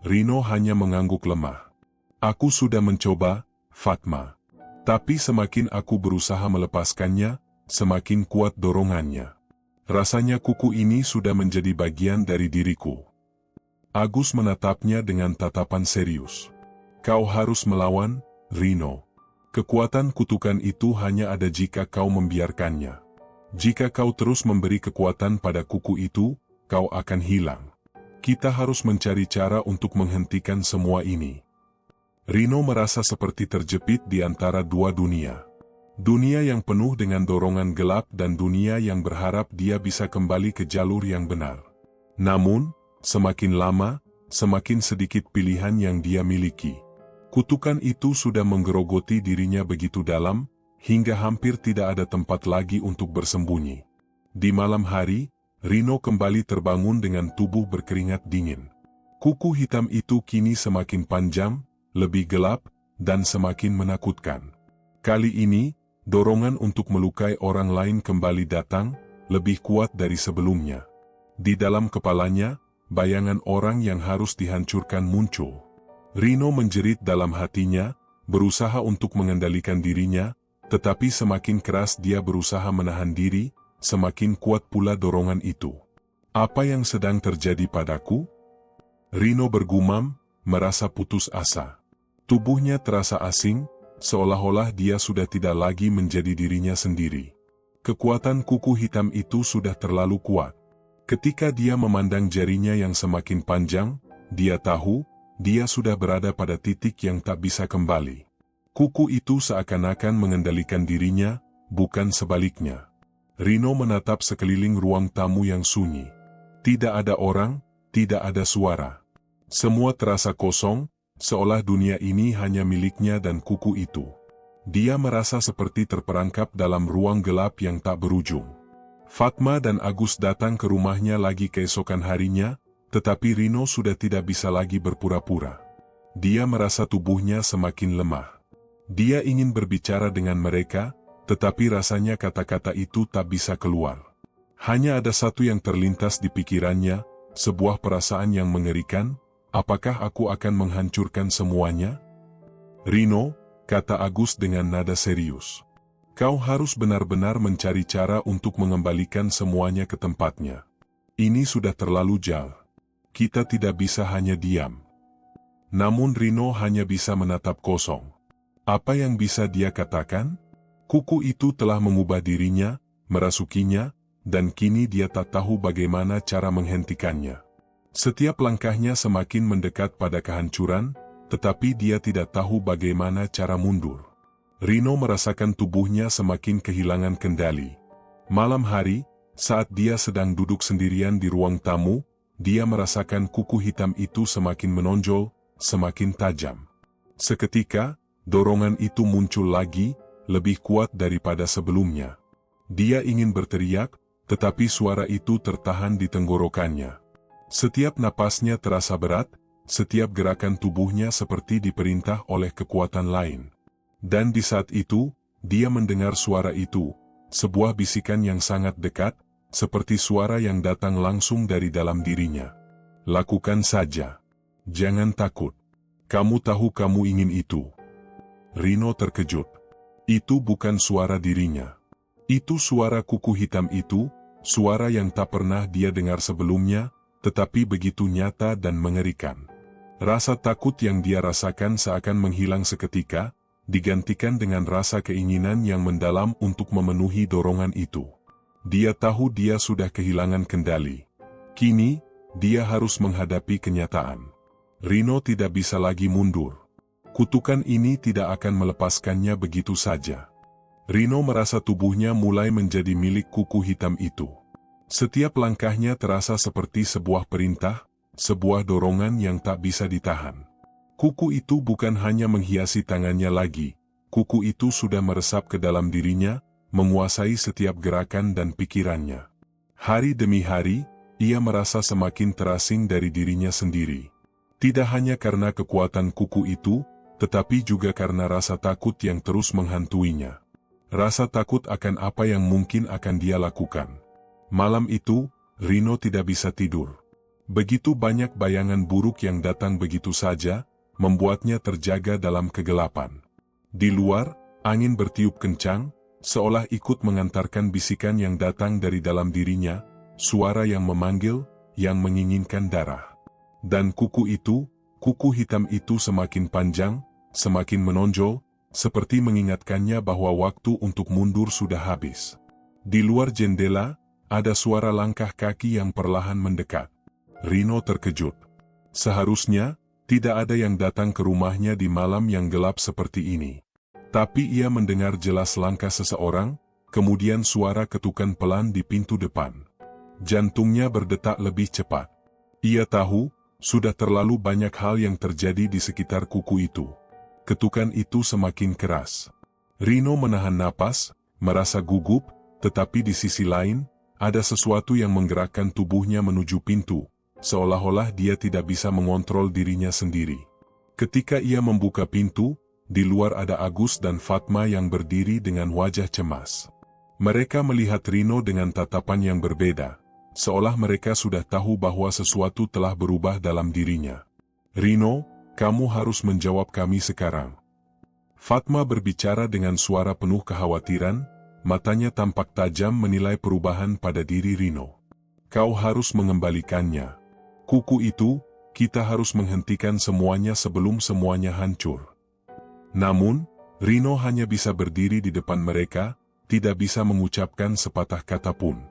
Rino hanya mengangguk lemah. Aku sudah mencoba, Fatma. Tapi semakin aku berusaha melepaskannya, semakin kuat dorongannya. Rasanya kuku ini sudah menjadi bagian dari diriku. Agus menatapnya dengan tatapan serius. Kau harus melawan, Rino. Kekuatan kutukan itu hanya ada jika kau membiarkannya. Jika kau terus memberi kekuatan pada kuku itu, kau akan hilang. Kita harus mencari cara untuk menghentikan semua ini. Rino merasa seperti terjepit di antara dua dunia. Dunia yang penuh dengan dorongan gelap dan dunia yang berharap dia bisa kembali ke jalur yang benar. Namun, semakin lama, semakin sedikit pilihan yang dia miliki. Kutukan itu sudah menggerogoti dirinya begitu dalam, hingga hampir tidak ada tempat lagi untuk bersembunyi. Di malam hari, Rino kembali terbangun dengan tubuh berkeringat dingin. Kuku hitam itu kini semakin panjang, lebih gelap, dan semakin menakutkan. Kali ini, dorongan untuk melukai orang lain kembali datang, lebih kuat dari sebelumnya. Di dalam kepalanya, bayangan orang yang harus dihancurkan muncul. Rino menjerit dalam hatinya, berusaha untuk mengendalikan dirinya, tetapi semakin keras dia berusaha menahan diri, semakin kuat pula dorongan itu. Apa yang sedang terjadi padaku? Rino bergumam, merasa putus asa. Tubuhnya terasa asing, seolah-olah dia sudah tidak lagi menjadi dirinya sendiri. Kekuatan kuku hitam itu sudah terlalu kuat. Ketika dia memandang jarinya yang semakin panjang, dia tahu, dia sudah berada pada titik yang tak bisa kembali. Kuku itu seakan-akan mengendalikan dirinya, bukan sebaliknya. Rino menatap sekeliling ruang tamu yang sunyi. Tidak ada orang, tidak ada suara. Semua terasa kosong, seolah dunia ini hanya miliknya dan kuku itu. Dia merasa seperti terperangkap dalam ruang gelap yang tak berujung. Fatma dan Agus datang ke rumahnya lagi keesokan harinya, tetapi Rino sudah tidak bisa lagi berpura-pura. Dia merasa tubuhnya semakin lemah. Dia ingin berbicara dengan mereka, tetapi rasanya kata-kata itu tak bisa keluar. Hanya ada satu yang terlintas di pikirannya, sebuah perasaan yang mengerikan. Apakah aku akan menghancurkan semuanya? Rino, kata Agus dengan nada serius. Kau harus benar-benar mencari cara untuk mengembalikan semuanya ke tempatnya. Ini sudah terlalu jauh. Kita tidak bisa hanya diam. Namun Rino hanya bisa menatap kosong. Apa yang bisa dia katakan? Kuku itu telah mengubah dirinya, merasukinya, dan kini dia tak tahu bagaimana cara menghentikannya. Setiap langkahnya semakin mendekat pada kehancuran, tetapi dia tidak tahu bagaimana cara mundur. Rino merasakan tubuhnya semakin kehilangan kendali. Malam hari, saat dia sedang duduk sendirian di ruang tamu, dia merasakan kuku hitam itu semakin menonjol, semakin tajam. Seketika, dorongan itu muncul lagi, lebih kuat daripada sebelumnya. Dia ingin berteriak, tetapi suara itu tertahan di tenggorokannya. Setiap napasnya terasa berat, setiap gerakan tubuhnya seperti diperintah oleh kekuatan lain. Dan di saat itu, dia mendengar suara itu, sebuah bisikan yang sangat dekat, seperti suara yang datang langsung dari dalam dirinya. Lakukan saja. Jangan takut. Kamu tahu kamu ingin itu. Rino terkejut. Itu bukan suara dirinya. Itu suara kuku hitam itu, suara yang tak pernah dia dengar sebelumnya, tetapi begitu nyata dan mengerikan. Rasa takut yang dia rasakan seakan menghilang seketika, digantikan dengan rasa keinginan yang mendalam untuk memenuhi dorongan itu. Dia tahu dia sudah kehilangan kendali. Kini, dia harus menghadapi kenyataan. Rino tidak bisa lagi mundur. Kutukan ini tidak akan melepaskannya begitu saja. Rino merasa tubuhnya mulai menjadi milik kuku hitam itu. Setiap langkahnya terasa seperti sebuah perintah, sebuah dorongan yang tak bisa ditahan. Kuku itu bukan hanya menghiasi tangannya lagi, kuku itu sudah meresap ke dalam dirinya, menguasai setiap gerakan dan pikirannya. Hari demi hari, ia merasa semakin terasing dari dirinya sendiri. Tidak hanya karena kekuatan kuku itu, tetapi juga karena rasa takut yang terus menghantuinya. Rasa takut akan apa yang mungkin akan dia lakukan. Malam itu, Rino tidak bisa tidur. Begitu banyak bayangan buruk yang datang begitu saja, membuatnya terjaga dalam kegelapan. Di luar, angin bertiup kencang, seolah ikut mengantarkan bisikan yang datang dari dalam dirinya, suara yang memanggil, yang menginginkan darah. Dan kuku hitam itu semakin panjang, semakin menonjol, seperti mengingatkannya bahwa waktu untuk mundur sudah habis. Di luar jendela, ada suara langkah kaki yang perlahan mendekat. Rino terkejut. Seharusnya, tidak ada yang datang ke rumahnya di malam yang gelap seperti ini. Tapi ia mendengar jelas langkah seseorang, kemudian suara ketukan pelan di pintu depan. Jantungnya berdetak lebih cepat. Ia tahu, sudah terlalu banyak hal yang terjadi di sekitar kuku itu. Ketukan itu semakin keras. Rino menahan napas, merasa gugup, tetapi di sisi lain, ada sesuatu yang menggerakkan tubuhnya menuju pintu. Seolah-olah dia tidak bisa mengontrol dirinya sendiri. Ketika ia membuka pintu, di luar ada Agus dan Fatma yang berdiri dengan wajah cemas. Mereka melihat Rino dengan tatapan yang berbeda, seolah mereka sudah tahu bahwa sesuatu telah berubah dalam dirinya. Rino, kamu harus menjawab kami sekarang. Fatma berbicara dengan suara penuh kekhawatiran, matanya tampak tajam menilai perubahan pada diri Rino. Kau harus mengembalikannya. Kuku itu, kita harus menghentikan semuanya sebelum semuanya hancur. Namun, Rino hanya bisa berdiri di depan mereka, tidak bisa mengucapkan sepatah kata pun.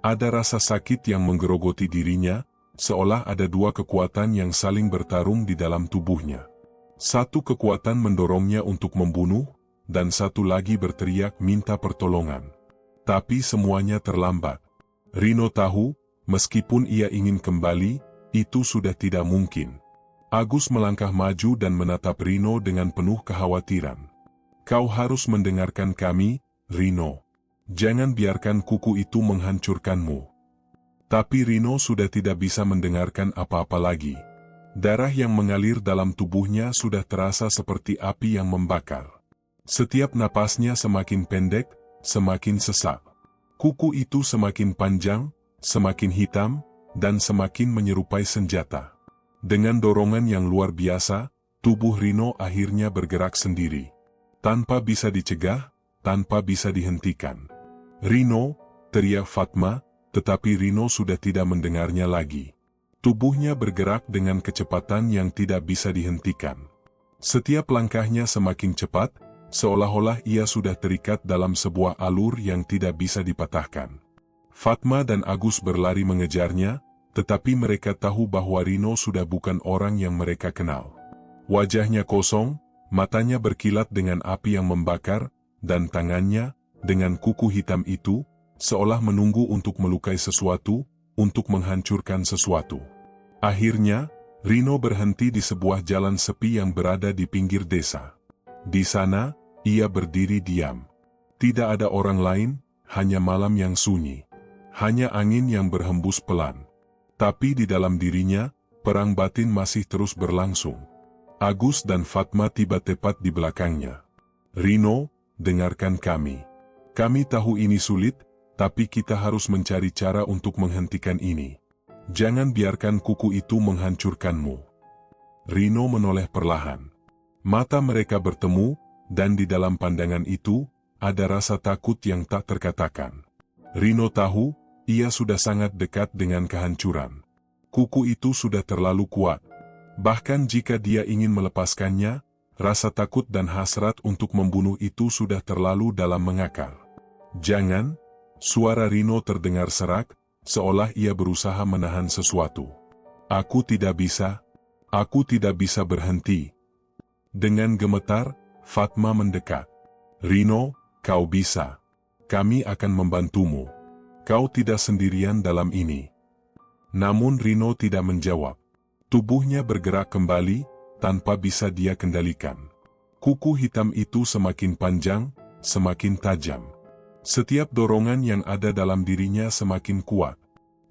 Ada rasa sakit yang menggerogoti dirinya, seolah ada dua kekuatan yang saling bertarung di dalam tubuhnya. Satu kekuatan mendorongnya untuk membunuh, dan satu lagi berteriak minta pertolongan. Tapi semuanya terlambat. Rino tahu, meskipun ia ingin kembali, itu sudah tidak mungkin. Agus melangkah maju dan menatap Rino dengan penuh kekhawatiran. Kau harus mendengarkan kami, Rino. Jangan biarkan kuku itu menghancurkanmu. Tapi Rino sudah tidak bisa mendengarkan apa-apa lagi. Darah yang mengalir dalam tubuhnya sudah terasa seperti api yang membakar. Setiap napasnya semakin pendek, semakin sesak. Kuku itu semakin panjang, semakin hitam, dan semakin menyerupai senjata. Dengan dorongan yang luar biasa, tubuh Rino akhirnya bergerak sendiri. Tanpa bisa dicegah, tanpa bisa dihentikan. Rino, teriak Fatma, tetapi Rino sudah tidak mendengarnya lagi. Tubuhnya bergerak dengan kecepatan yang tidak bisa dihentikan. Setiap langkahnya semakin cepat, seolah-olah ia sudah terikat dalam sebuah alur yang tidak bisa dipatahkan. Fatma dan Agus berlari mengejarnya, tetapi mereka tahu bahwa Rino sudah bukan orang yang mereka kenal. Wajahnya kosong, matanya berkilat dengan api yang membakar, dan tangannya, dengan kuku hitam itu, seolah menunggu untuk melukai sesuatu, untuk menghancurkan sesuatu. Akhirnya, Rino berhenti di sebuah jalan sepi yang berada di pinggir desa. Di sana, ia berdiri diam. Tidak ada orang lain, hanya malam yang sunyi. Hanya angin yang berhembus pelan. Tapi di dalam dirinya, perang batin masih terus berlangsung. Agus dan Fatma tiba tepat di belakangnya. Rino, dengarkan kami. Kami tahu ini sulit, tapi kita harus mencari cara untuk menghentikan ini. Jangan biarkan kuku itu menghancurkanmu. Rino menoleh perlahan. Mata mereka bertemu, dan di dalam pandangan itu, ada rasa takut yang tak terkatakan. Rino tahu, ia sudah sangat dekat dengan kehancuran. Kuku itu sudah terlalu kuat. Bahkan jika dia ingin melepaskannya, rasa takut dan hasrat untuk membunuh itu sudah terlalu dalam mengakar. Jangan, suara Rino terdengar serak, seolah ia berusaha menahan sesuatu. Aku tidak bisa berhenti. Dengan gemetar, Fatma mendekat. Rino, kau bisa. Kami akan membantumu. Kau tidak sendirian dalam ini. Namun Rino tidak menjawab. Tubuhnya bergerak kembali, tanpa bisa dia kendalikan. Kuku hitam itu semakin panjang, semakin tajam. Setiap dorongan yang ada dalam dirinya semakin kuat.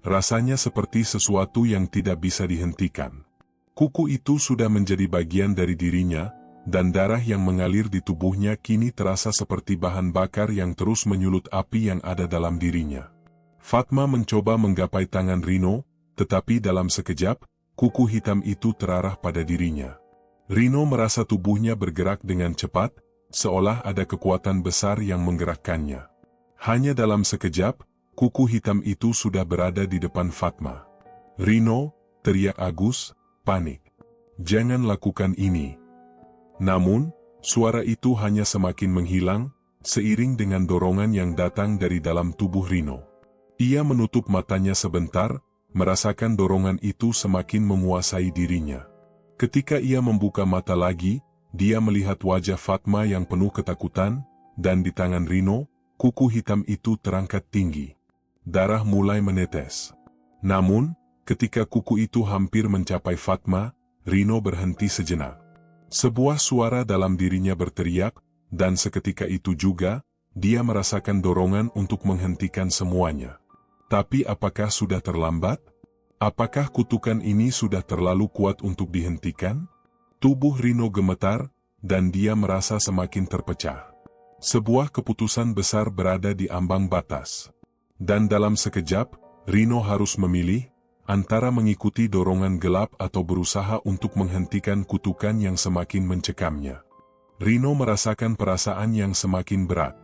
Rasanya seperti sesuatu yang tidak bisa dihentikan. Kuku itu sudah menjadi bagian dari dirinya, dan darah yang mengalir di tubuhnya kini terasa seperti bahan bakar yang terus menyulut api yang ada dalam dirinya. Fatma mencoba menggapai tangan Rino, tetapi dalam sekejap, kuku hitam itu terarah pada dirinya. Rino merasa tubuhnya bergerak dengan cepat, seolah ada kekuatan besar yang menggerakkannya. Hanya dalam sekejap, kuku hitam itu sudah berada di depan Fatma. Rino, teriak Agus, panik. Jangan lakukan ini. Namun, suara itu hanya semakin menghilang, seiring dengan dorongan yang datang dari dalam tubuh Rino. Ia menutup matanya sebentar, merasakan dorongan itu semakin menguasai dirinya. Ketika ia membuka mata lagi, dia melihat wajah Fatma yang penuh ketakutan, dan di tangan Rino, kuku hitam itu terangkat tinggi. Darah mulai menetes. Namun, ketika kuku itu hampir mencapai Fatma, Rino berhenti sejenak. Sebuah suara dalam dirinya berteriak, dan seketika itu juga, dia merasakan dorongan untuk menghentikan semuanya. Tapi apakah sudah terlambat? Apakah kutukan ini sudah terlalu kuat untuk dihentikan? Tubuh Rino gemetar, dan dia merasa semakin terpecah. Sebuah keputusan besar berada di ambang batas. Dan dalam sekejap, Rino harus memilih, antara mengikuti dorongan gelap atau berusaha untuk menghentikan kutukan yang semakin mencekamnya. Rino merasakan perasaan yang semakin berat.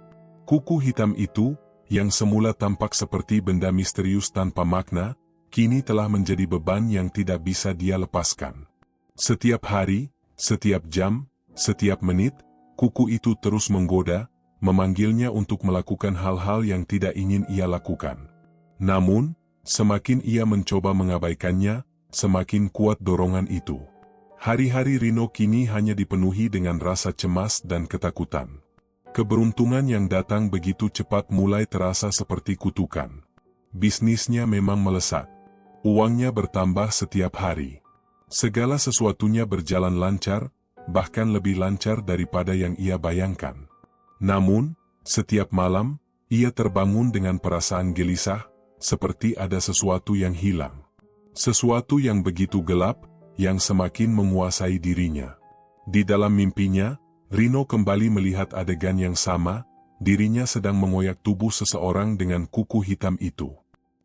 Kuku hitam itu, yang semula tampak seperti benda misterius tanpa makna, kini telah menjadi beban yang tidak bisa dia lepaskan. Setiap hari, setiap jam, setiap menit, kuku itu terus menggoda, memanggilnya untuk melakukan hal-hal yang tidak ingin ia lakukan. Namun, semakin ia mencoba mengabaikannya, semakin kuat dorongan itu. Hari-hari Rino kini hanya dipenuhi dengan rasa cemas dan ketakutan. Keberuntungan yang datang begitu cepat mulai terasa seperti kutukan. Bisnisnya memang melesat. Uangnya bertambah setiap hari. Segala sesuatunya berjalan lancar, bahkan lebih lancar daripada yang ia bayangkan. Namun, setiap malam, ia terbangun dengan perasaan gelisah, seperti ada sesuatu yang hilang. Sesuatu yang begitu gelap, yang semakin menguasai dirinya. Di dalam mimpinya, Rino kembali melihat adegan yang sama, dirinya sedang mengoyak tubuh seseorang dengan kuku hitam itu.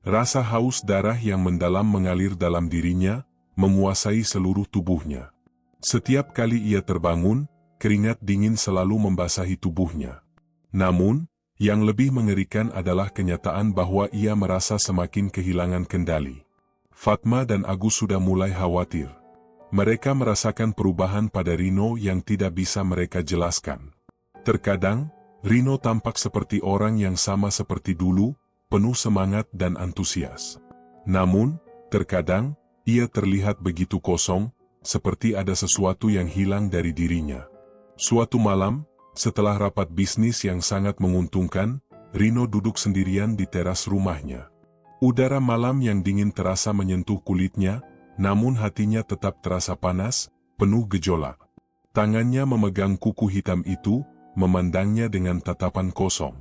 Rasa haus darah yang mendalam mengalir dalam dirinya, menguasai seluruh tubuhnya. Setiap kali ia terbangun, keringat dingin selalu membasahi tubuhnya. Namun, yang lebih mengerikan adalah kenyataan bahwa ia merasa semakin kehilangan kendali. Fatma dan Agus sudah mulai khawatir. Mereka merasakan perubahan pada Rino yang tidak bisa mereka jelaskan. Terkadang, Rino tampak seperti orang yang sama seperti dulu, penuh semangat dan antusias. Namun, terkadang, ia terlihat begitu kosong, seperti ada sesuatu yang hilang dari dirinya. Suatu malam, setelah rapat bisnis yang sangat menguntungkan, Rino duduk sendirian di teras rumahnya. Udara malam yang dingin terasa menyentuh kulitnya, namun hatinya tetap terasa panas, penuh gejolak. Tangannya memegang kuku hitam itu, memandangnya dengan tatapan kosong.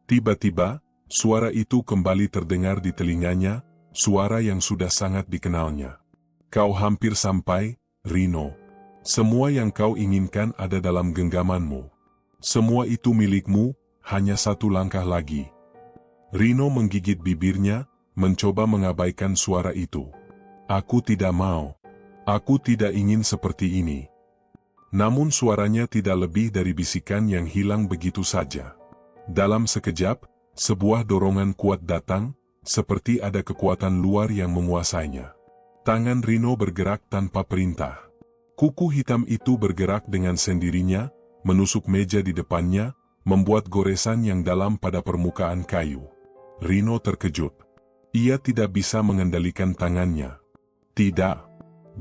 Tiba-tiba, suara itu kembali terdengar di telinganya, suara yang sudah sangat dikenalnya. Kau hampir sampai, Rino. Semua yang kau inginkan ada dalam genggamanmu. Semua itu milikmu, hanya satu langkah lagi. Rino menggigit bibirnya, mencoba mengabaikan suara itu. Aku tidak mau. Aku tidak ingin seperti ini. Namun suaranya tidak lebih dari bisikan yang hilang begitu saja. Dalam sekejap, sebuah dorongan kuat datang, seperti ada kekuatan luar yang menguasainya. Tangan Rino bergerak tanpa perintah. Kuku hitam itu bergerak dengan sendirinya, menusuk meja di depannya, membuat goresan yang dalam pada permukaan kayu. Rino terkejut. Ia tidak bisa mengendalikan tangannya. Tidak.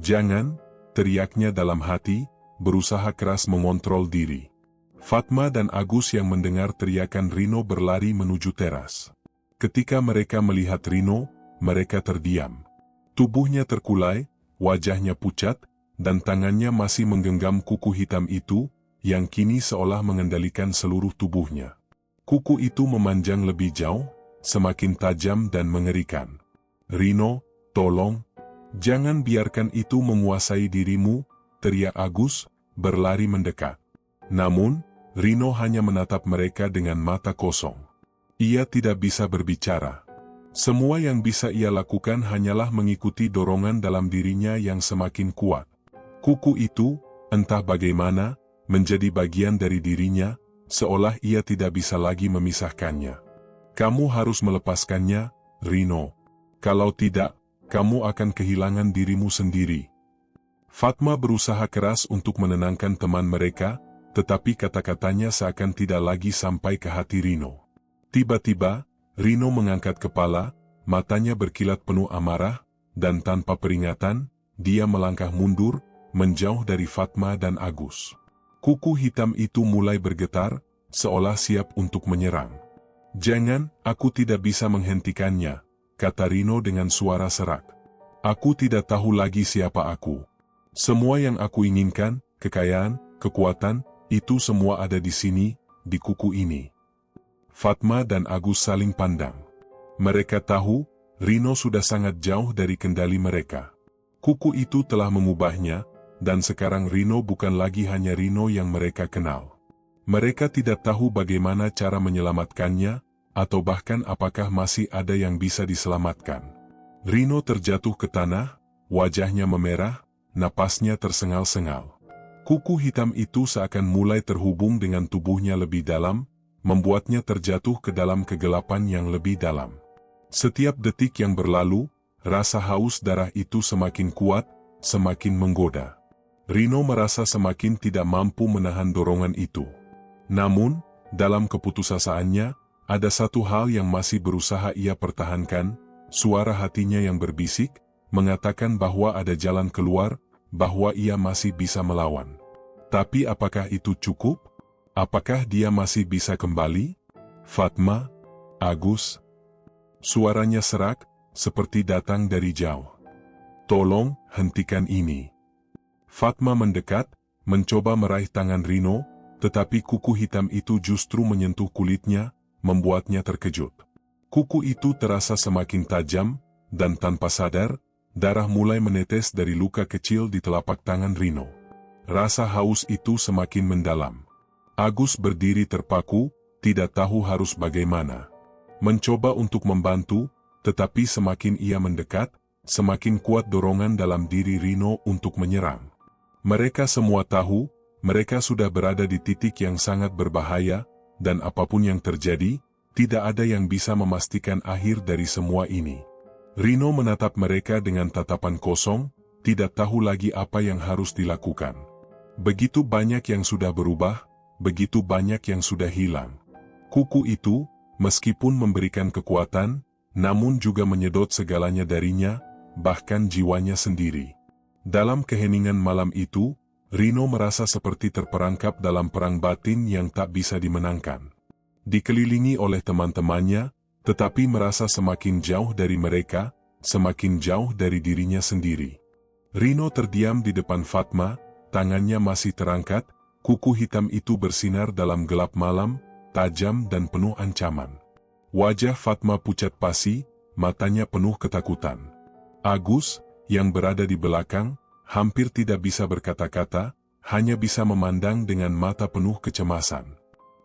Jangan, teriaknya dalam hati, berusaha keras mengontrol diri. Fatma dan Agus yang mendengar teriakan Rino berlari menuju teras. Ketika mereka melihat Rino, mereka terdiam. Tubuhnya terkulai, wajahnya pucat, dan tangannya masih menggenggam kuku hitam itu, yang kini seolah mengendalikan seluruh tubuhnya. Kuku itu memanjang lebih jauh, semakin tajam dan mengerikan. Rino, tolong. Jangan biarkan itu menguasai dirimu, teriak Agus, berlari mendekat. Namun, Rino hanya menatap mereka dengan mata kosong. Ia tidak bisa berbicara. Semua yang bisa ia lakukan hanyalah mengikuti dorongan dalam dirinya yang semakin kuat. Kuku itu, entah bagaimana, menjadi bagian dari dirinya, seolah ia tidak bisa lagi memisahkannya. Kamu harus melepaskannya, Rino. Kalau tidak, kamu akan kehilangan dirimu sendiri. Fatma berusaha keras untuk menenangkan teman mereka, tetapi kata-katanya seakan tidak lagi sampai ke hati Rino. Tiba-tiba, Rino mengangkat kepala, matanya berkilat penuh amarah, dan tanpa peringatan, dia melangkah mundur, menjauh dari Fatma dan Agus. Kuku hitam itu mulai bergetar, seolah siap untuk menyerang. Jangan, aku tidak bisa menghentikannya, kata Rino dengan suara serak. Aku tidak tahu lagi siapa aku. Semua yang aku inginkan, kekayaan, kekuatan, itu semua ada di sini, di kuku ini. Fatma dan Agus saling pandang. Mereka tahu, Rino sudah sangat jauh dari kendali mereka. Kuku itu telah mengubahnya, dan sekarang Rino bukan lagi hanya Rino yang mereka kenal. Mereka tidak tahu bagaimana cara menyelamatkannya, atau bahkan apakah masih ada yang bisa diselamatkan. Rino terjatuh ke tanah, wajahnya memerah, napasnya tersengal-sengal. Kuku hitam itu seakan mulai terhubung dengan tubuhnya lebih dalam, membuatnya terjatuh ke dalam kegelapan yang lebih dalam. Setiap detik yang berlalu, rasa haus darah itu semakin kuat, semakin menggoda. Rino merasa semakin tidak mampu menahan dorongan itu. Namun, dalam keputusasaannya, ada satu hal yang masih berusaha ia pertahankan, suara hatinya yang berbisik, mengatakan bahwa ada jalan keluar, bahwa ia masih bisa melawan. Tapi apakah itu cukup? Apakah dia masih bisa kembali? Fatma, Agus. Suaranya serak, seperti datang dari jauh. Tolong, hentikan ini. Fatma mendekat, mencoba meraih tangan Rino, tetapi kuku hitam itu justru menyentuh kulitnya, membuatnya terkejut. Kuku itu terasa semakin tajam, dan tanpa sadar, darah mulai menetes dari luka kecil di telapak tangan Rino. Rasa haus itu semakin mendalam. Agus berdiri terpaku, tidak tahu harus bagaimana. Mencoba untuk membantu, tetapi semakin ia mendekat, semakin kuat dorongan dalam diri Rino untuk menyerang. Mereka semua tahu, mereka sudah berada di titik yang sangat berbahaya, dan apapun yang terjadi, tidak ada yang bisa memastikan akhir dari semua ini. Rino menatap mereka dengan tatapan kosong, tidak tahu lagi apa yang harus dilakukan. Begitu banyak yang sudah berubah, begitu banyak yang sudah hilang. Kuku itu, meskipun memberikan kekuatan, namun juga menyedot segalanya darinya, bahkan jiwanya sendiri. Dalam keheningan malam itu, Rino merasa seperti terperangkap dalam perang batin yang tak bisa dimenangkan. Dikelilingi oleh teman-temannya, tetapi merasa semakin jauh dari mereka, semakin jauh dari dirinya sendiri. Rino terdiam di depan Fatma, tangannya masih terangkat, kuku hitam itu bersinar dalam gelap malam, tajam dan penuh ancaman. Wajah Fatma pucat pasi, matanya penuh ketakutan. Agus, yang berada di belakang, hampir tidak bisa berkata-kata, hanya bisa memandang dengan mata penuh kecemasan.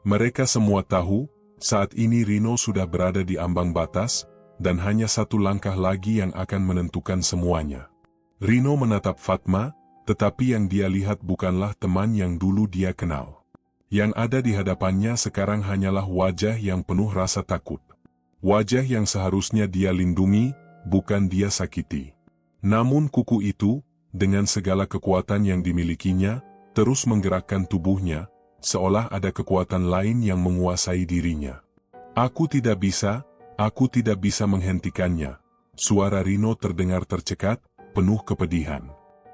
Mereka semua tahu, saat ini Rino sudah berada di ambang batas, dan hanya satu langkah lagi yang akan menentukan semuanya. Rino menatap Fatma, tetapi yang dia lihat bukanlah teman yang dulu dia kenal. Yang ada di hadapannya sekarang hanyalah wajah yang penuh rasa takut. Wajah yang seharusnya dia lindungi, bukan dia sakiti. Namun kuku itu, dengan segala kekuatan yang dimilikinya, terus menggerakkan tubuhnya, seolah ada kekuatan lain yang menguasai dirinya. Aku tidak bisa menghentikannya. Suara Rino terdengar tercekat, penuh kepedihan.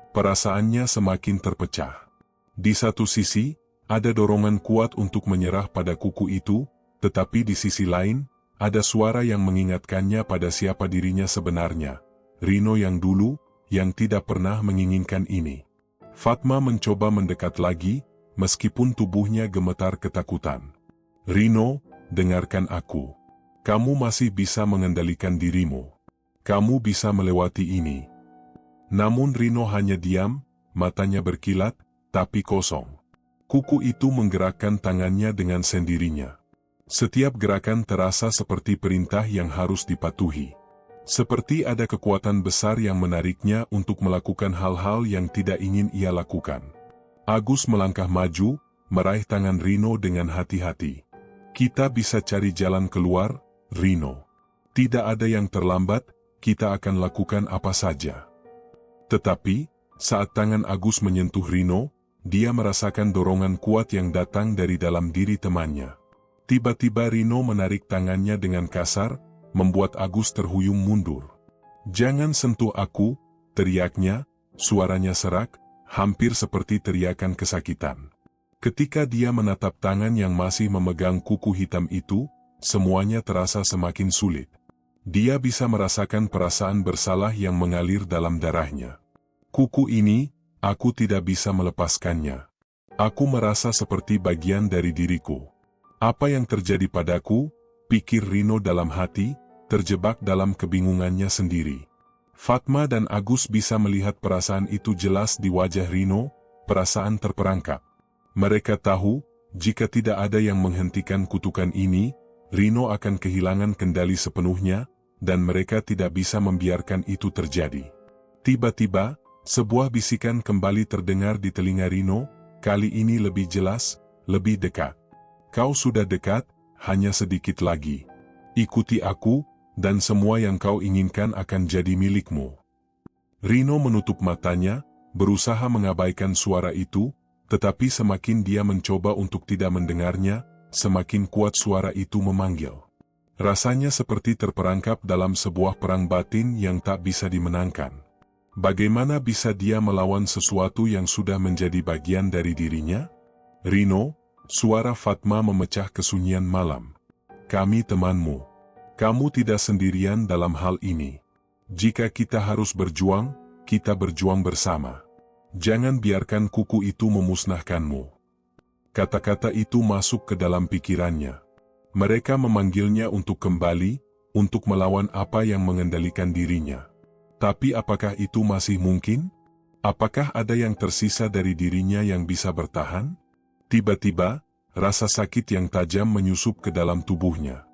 Perasaannya semakin terpecah. Di satu sisi, ada dorongan kuat untuk menyerah pada kuku itu, tetapi di sisi lain, ada suara yang mengingatkannya pada siapa dirinya sebenarnya. Rino yang dulu, yang tidak pernah menginginkan ini. Fatma mencoba mendekat lagi, meskipun tubuhnya gemetar ketakutan. Rino, dengarkan aku. Kamu masih bisa mengendalikan dirimu. Kamu bisa melewati ini. Namun Rino hanya diam, matanya berkilat, tapi kosong. Kuku itu menggerakkan tangannya dengan sendirinya. Setiap gerakan terasa seperti perintah yang harus dipatuhi. Seperti ada kekuatan besar yang menariknya untuk melakukan hal-hal yang tidak ingin ia lakukan. Agus melangkah maju, meraih tangan Rino dengan hati-hati. Kita bisa cari jalan keluar, Rino. Tidak ada yang terlambat, kita akan lakukan apa saja. Tetapi, saat tangan Agus menyentuh Rino, dia merasakan dorongan kuat yang datang dari dalam diri temannya. Tiba-tiba Rino menarik tangannya dengan kasar, membuat Agus terhuyung mundur. Jangan sentuh aku, teriaknya, suaranya serak, hampir seperti teriakan kesakitan. Ketika dia menatap tangan yang masih memegang kuku hitam itu, semuanya terasa semakin sulit. Dia bisa merasakan perasaan bersalah yang mengalir dalam darahnya. Kuku ini, aku tidak bisa melepaskannya. Aku merasa seperti bagian dari diriku. Apa yang terjadi padaku? Pikir Rino dalam hati, terjebak dalam kebingungannya sendiri. Fatma dan Agus bisa melihat perasaan itu jelas di wajah Rino, perasaan terperangkap. Mereka tahu, jika tidak ada yang menghentikan kutukan ini, Rino akan kehilangan kendali sepenuhnya, dan mereka tidak bisa membiarkan itu terjadi. Tiba-tiba, sebuah bisikan kembali terdengar di telinga Rino, kali ini lebih jelas, lebih dekat. Kau sudah dekat, hanya sedikit lagi. Ikuti aku, dan semua yang kau inginkan akan jadi milikmu. Rino menutup matanya, berusaha mengabaikan suara itu, tetapi semakin dia mencoba untuk tidak mendengarnya, semakin kuat suara itu memanggil. Rasanya seperti terperangkap dalam sebuah perang batin yang tak bisa dimenangkan. Bagaimana bisa dia melawan sesuatu yang sudah menjadi bagian dari dirinya? Rino, suara Fatma memecah kesunyian malam. Kami temanmu. Kamu tidak sendirian dalam hal ini. Jika kita harus berjuang, kita berjuang bersama. Jangan biarkan kuku itu memusnahkanmu. Kata-kata itu masuk ke dalam pikirannya. Mereka memanggilnya untuk kembali, untuk melawan apa yang mengendalikan dirinya. Tapi apakah itu masih mungkin? Apakah ada yang tersisa dari dirinya yang bisa bertahan? Tiba-tiba, rasa sakit yang tajam menyusup ke dalam tubuhnya.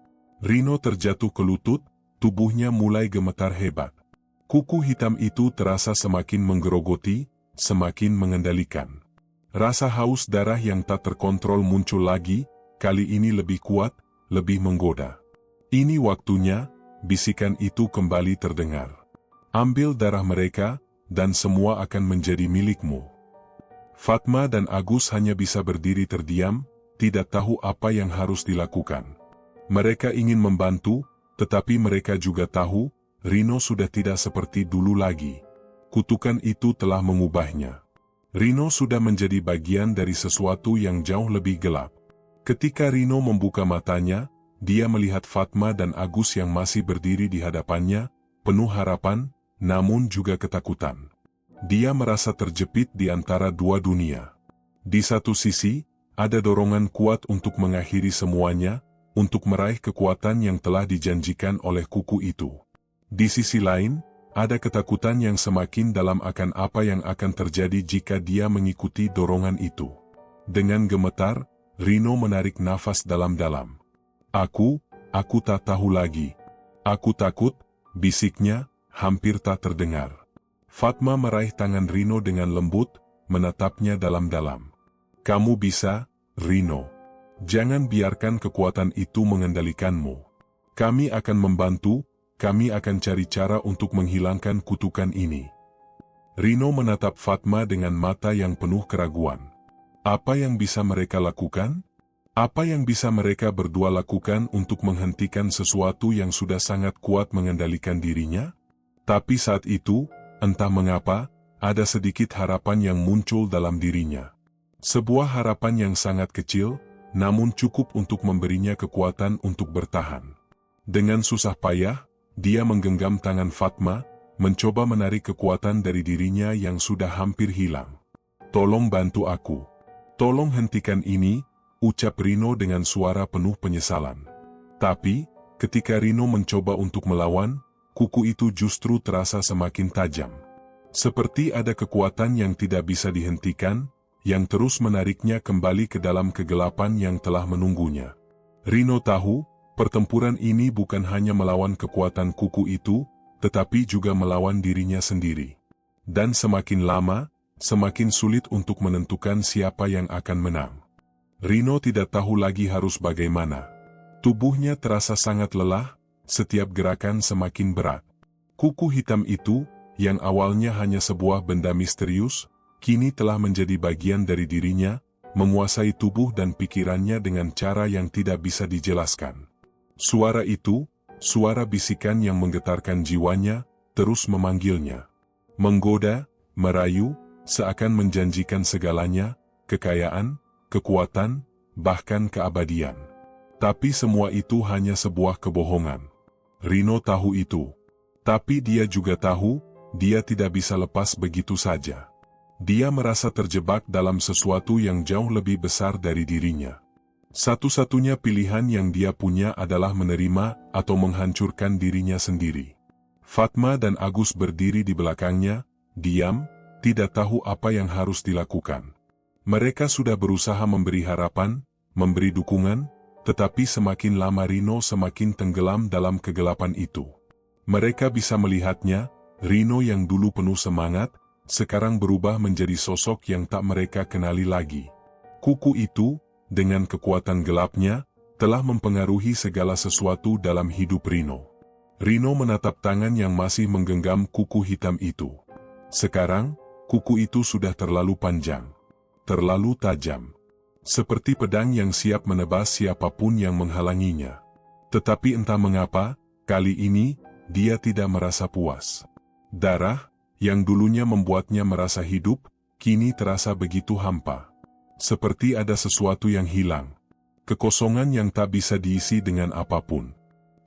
Rino terjatuh ke lutut, tubuhnya mulai gemetar hebat. Kuku hitam itu terasa semakin menggerogoti, semakin mengendalikan. Rasa haus darah yang tak terkontrol muncul lagi, kali ini lebih kuat, lebih menggoda. Ini waktunya, bisikan itu kembali terdengar. Ambil darah mereka, dan semua akan menjadi milikmu. Fatma dan Agus hanya bisa berdiri terdiam, tidak tahu apa yang harus dilakukan. Mereka ingin membantu, tetapi mereka juga tahu, Rino sudah tidak seperti dulu lagi. Kutukan itu telah mengubahnya. Rino sudah menjadi bagian dari sesuatu yang jauh lebih gelap. Ketika Rino membuka matanya, dia melihat Fatma dan Agus yang masih berdiri di hadapannya, penuh harapan, namun juga ketakutan. Dia merasa terjepit di antara dua dunia. Di satu sisi, ada dorongan kuat untuk mengakhiri semuanya, untuk meraih kekuatan yang telah dijanjikan oleh kuku itu. Di sisi lain, ada ketakutan yang semakin dalam akan apa yang akan terjadi jika dia mengikuti dorongan itu. Dengan gemetar, Rino menarik nafas dalam-dalam. Aku tak tahu lagi. Aku takut, bisiknya, hampir tak terdengar. Fatma meraih tangan Rino dengan lembut, menatapnya dalam-dalam. Kamu bisa, Rino. Jangan biarkan kekuatan itu mengendalikanmu. Kami akan membantu. Kami akan cari cara untuk menghilangkan kutukan ini. Rino menatap Fatma dengan mata yang penuh keraguan. Apa yang bisa mereka lakukan? Apa yang bisa mereka berdua lakukan untuk menghentikan sesuatu yang sudah sangat kuat mengendalikan dirinya? Tapi saat itu, entah mengapa, ada sedikit harapan yang muncul dalam dirinya. Sebuah harapan yang sangat kecil, namun cukup untuk memberinya kekuatan untuk bertahan. Dengan susah payah, dia menggenggam tangan Fatma, mencoba menarik kekuatan dari dirinya yang sudah hampir hilang. Tolong bantu aku. Tolong hentikan ini, ucap Rino dengan suara penuh penyesalan. Tapi, ketika Rino mencoba untuk melawan, kuku itu justru terasa semakin tajam. Seperti ada kekuatan yang tidak bisa dihentikan, yang terus menariknya kembali ke dalam kegelapan yang telah menunggunya. Rino tahu, pertempuran ini bukan hanya melawan kekuatan kuku itu, tetapi juga melawan dirinya sendiri. Dan semakin lama, semakin sulit untuk menentukan siapa yang akan menang. Rino tidak tahu lagi harus bagaimana. Tubuhnya terasa sangat lelah, setiap gerakan semakin berat. Kuku hitam itu, yang awalnya hanya sebuah benda misterius, kini telah menjadi bagian dari dirinya, menguasai tubuh dan pikirannya dengan cara yang tidak bisa dijelaskan. Suara itu, suara bisikan yang menggetarkan jiwanya, terus memanggilnya. Menggoda, merayu, seakan menjanjikan segalanya, kekayaan, kekuatan, bahkan keabadian. Tapi semua itu hanya sebuah kebohongan. Rino tahu itu. Tapi dia juga tahu, dia tidak bisa lepas begitu saja. Dia merasa terjebak dalam sesuatu yang jauh lebih besar dari dirinya. Satu-satunya pilihan yang dia punya adalah menerima atau menghancurkan dirinya sendiri. Fatma dan Agus berdiri di belakangnya, diam, tidak tahu apa yang harus dilakukan. Mereka sudah berusaha memberi harapan, memberi dukungan, tetapi semakin lama Rino semakin tenggelam dalam kegelapan itu. Mereka bisa melihatnya, Rino yang dulu penuh semangat, sekarang berubah menjadi sosok yang tak mereka kenali lagi. Kuku itu, dengan kekuatan gelapnya, telah mempengaruhi segala sesuatu dalam hidup Rino. Rino menatap tangan yang masih menggenggam kuku hitam itu. Sekarang, kuku itu sudah terlalu panjang, terlalu tajam. seperti pedang yang siap menebas siapapun yang menghalanginya. Tetapi entah mengapa, kali ini, dia tidak merasa puas. Darah, yang dulunya membuatnya merasa hidup, kini terasa begitu hampa. Seperti ada sesuatu yang hilang. Kekosongan yang tak bisa diisi dengan apapun.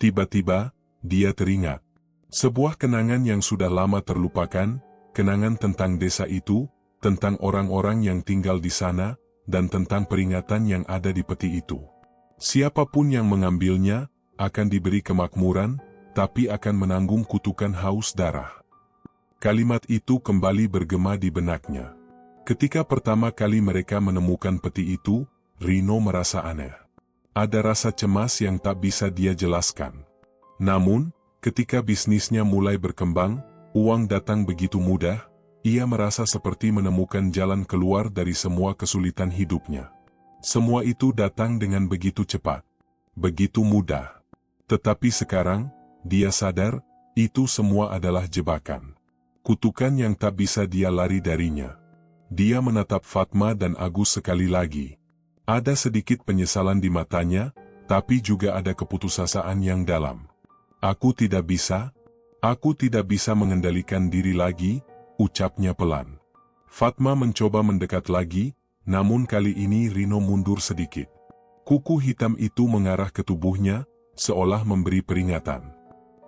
Tiba-tiba, dia teringat. Sebuah kenangan yang sudah lama terlupakan, kenangan tentang desa itu, tentang orang-orang yang tinggal di sana, dan tentang peringatan yang ada di peti itu. Siapapun yang mengambilnya, akan diberi kemakmuran, tapi akan menanggung kutukan haus darah. Kalimat itu kembali bergema di benaknya. Ketika pertama kali mereka menemukan peti itu, Rino merasa aneh. Ada rasa cemas yang tak bisa dia jelaskan. Namun, ketika bisnisnya mulai berkembang, uang datang begitu mudah, ia merasa seperti menemukan jalan keluar dari semua kesulitan hidupnya. Semua itu datang dengan begitu cepat, begitu mudah. Tetapi sekarang, dia sadar, itu semua adalah jebakan. Kutukan yang tak bisa dia lari darinya. Dia menatap Fatma dan Agus sekali lagi. Ada sedikit penyesalan di matanya, tapi juga ada keputusasaan yang dalam. Aku tidak bisa mengendalikan diri lagi, ucapnya pelan. Fatma mencoba mendekat lagi, namun kali ini Rino mundur sedikit. Kuku hitam itu mengarah ke tubuhnya, seolah memberi peringatan.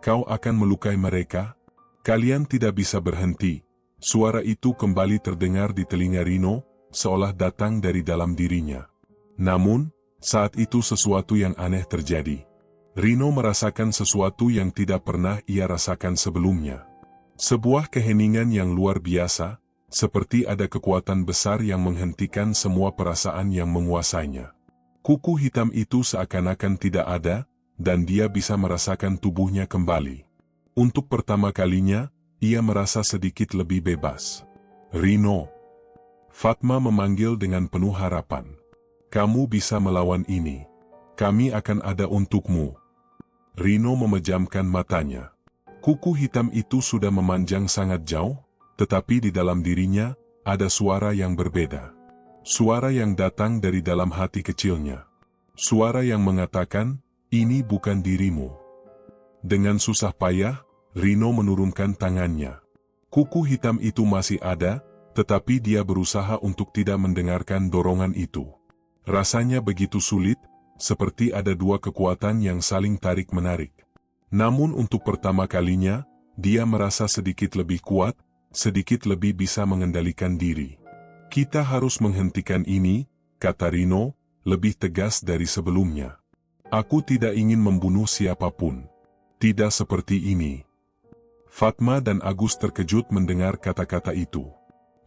Kau akan melukai mereka? Kalian tidak bisa berhenti. Suara itu kembali terdengar di telinga Rino, seolah datang dari dalam dirinya. Namun, saat itu sesuatu yang aneh terjadi. Rino merasakan sesuatu yang tidak pernah ia rasakan sebelumnya. Sebuah keheningan yang luar biasa, seperti ada kekuatan besar yang menghentikan semua perasaan yang menguasainya. Kuku hitam itu seakan-akan tidak ada, dan dia bisa merasakan tubuhnya kembali. Untuk pertama kalinya, ia merasa sedikit lebih bebas. Rino. Fatma memanggil dengan penuh harapan. Kamu bisa melawan ini. Kami akan ada untukmu. Rino memejamkan matanya. Kuku hitam itu sudah memanjang sangat jauh, tetapi di dalam dirinya, ada suara yang berbeda. Suara yang datang dari dalam hati kecilnya. Suara yang mengatakan, ini bukan dirimu. Dengan susah payah, Rino menurunkan tangannya. Kuku hitam itu masih ada, tetapi dia berusaha untuk tidak mendengarkan dorongan itu. Rasanya begitu sulit, seperti ada dua kekuatan yang saling tarik-menarik. Namun untuk pertama kalinya, dia merasa sedikit lebih kuat, sedikit lebih bisa mengendalikan diri. Kita harus menghentikan ini, kata Rino, lebih tegas dari sebelumnya. Aku tidak ingin membunuh siapapun. Tidak seperti ini. Fatma dan Agus terkejut mendengar kata-kata itu.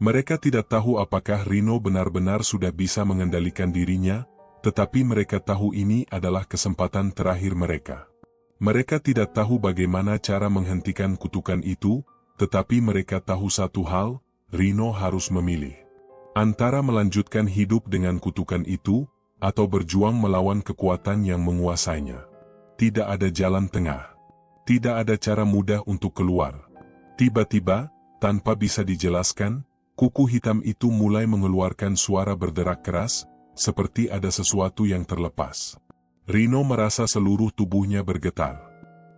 Mereka tidak tahu apakah Rino benar-benar sudah bisa mengendalikan dirinya, tetapi mereka tahu ini adalah kesempatan terakhir mereka. Mereka tidak tahu bagaimana cara menghentikan kutukan itu, tetapi mereka tahu satu hal, Rino harus memilih. Antara melanjutkan hidup dengan kutukan itu, atau berjuang melawan kekuatan yang menguasainya. Tidak ada jalan tengah. Tidak ada cara mudah untuk keluar. Tiba-tiba, tanpa bisa dijelaskan, kuku hitam itu mulai mengeluarkan suara berderak keras, seperti ada sesuatu yang terlepas. Rino merasa seluruh tubuhnya bergetar.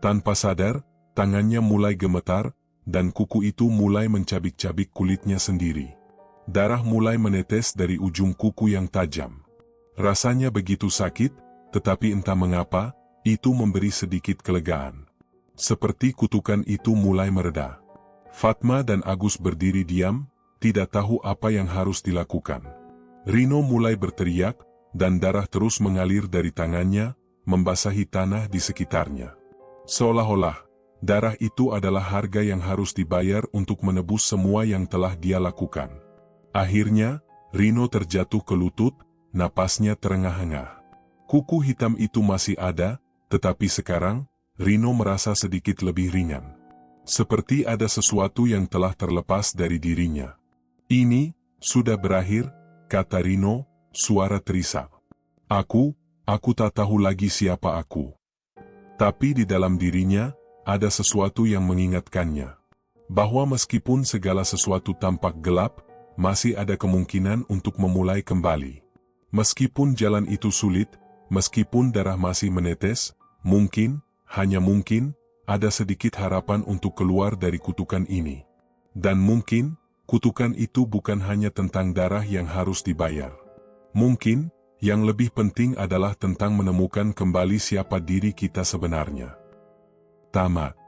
Tanpa sadar, tangannya mulai gemetar, dan kuku itu mulai mencabik-cabik kulitnya sendiri. Darah mulai menetes dari ujung kuku yang tajam. Rasanya begitu sakit, tetapi entah mengapa, itu memberi sedikit kelegaan. Seperti kutukan itu mulai mereda. Fatma dan Agus berdiri diam, tidak tahu apa yang harus dilakukan. Rino mulai berteriak, dan darah terus mengalir dari tangannya, membasahi tanah di sekitarnya. Seolah-olah, darah itu adalah harga yang harus dibayar untuk menebus semua yang telah dia lakukan. Akhirnya, Rino terjatuh ke lutut, napasnya terengah-engah. Kuku hitam itu masih ada, tetapi sekarang, Rino merasa sedikit lebih ringan. Seperti ada sesuatu yang telah terlepas dari dirinya. Ini, sudah berakhir, kata Rino, suara terisak. Aku tak tahu lagi siapa aku. Tapi di dalam dirinya, ada sesuatu yang mengingatkannya. Bahwa meskipun segala sesuatu tampak gelap, masih ada kemungkinan untuk memulai kembali. Meskipun jalan itu sulit, meskipun darah masih menetes, mungkin, hanya mungkin, ada sedikit harapan untuk keluar dari kutukan ini. Dan mungkin, kutukan itu bukan hanya tentang darah yang harus dibayar. Mungkin, yang lebih penting adalah tentang menemukan kembali siapa diri kita sebenarnya. Tamat.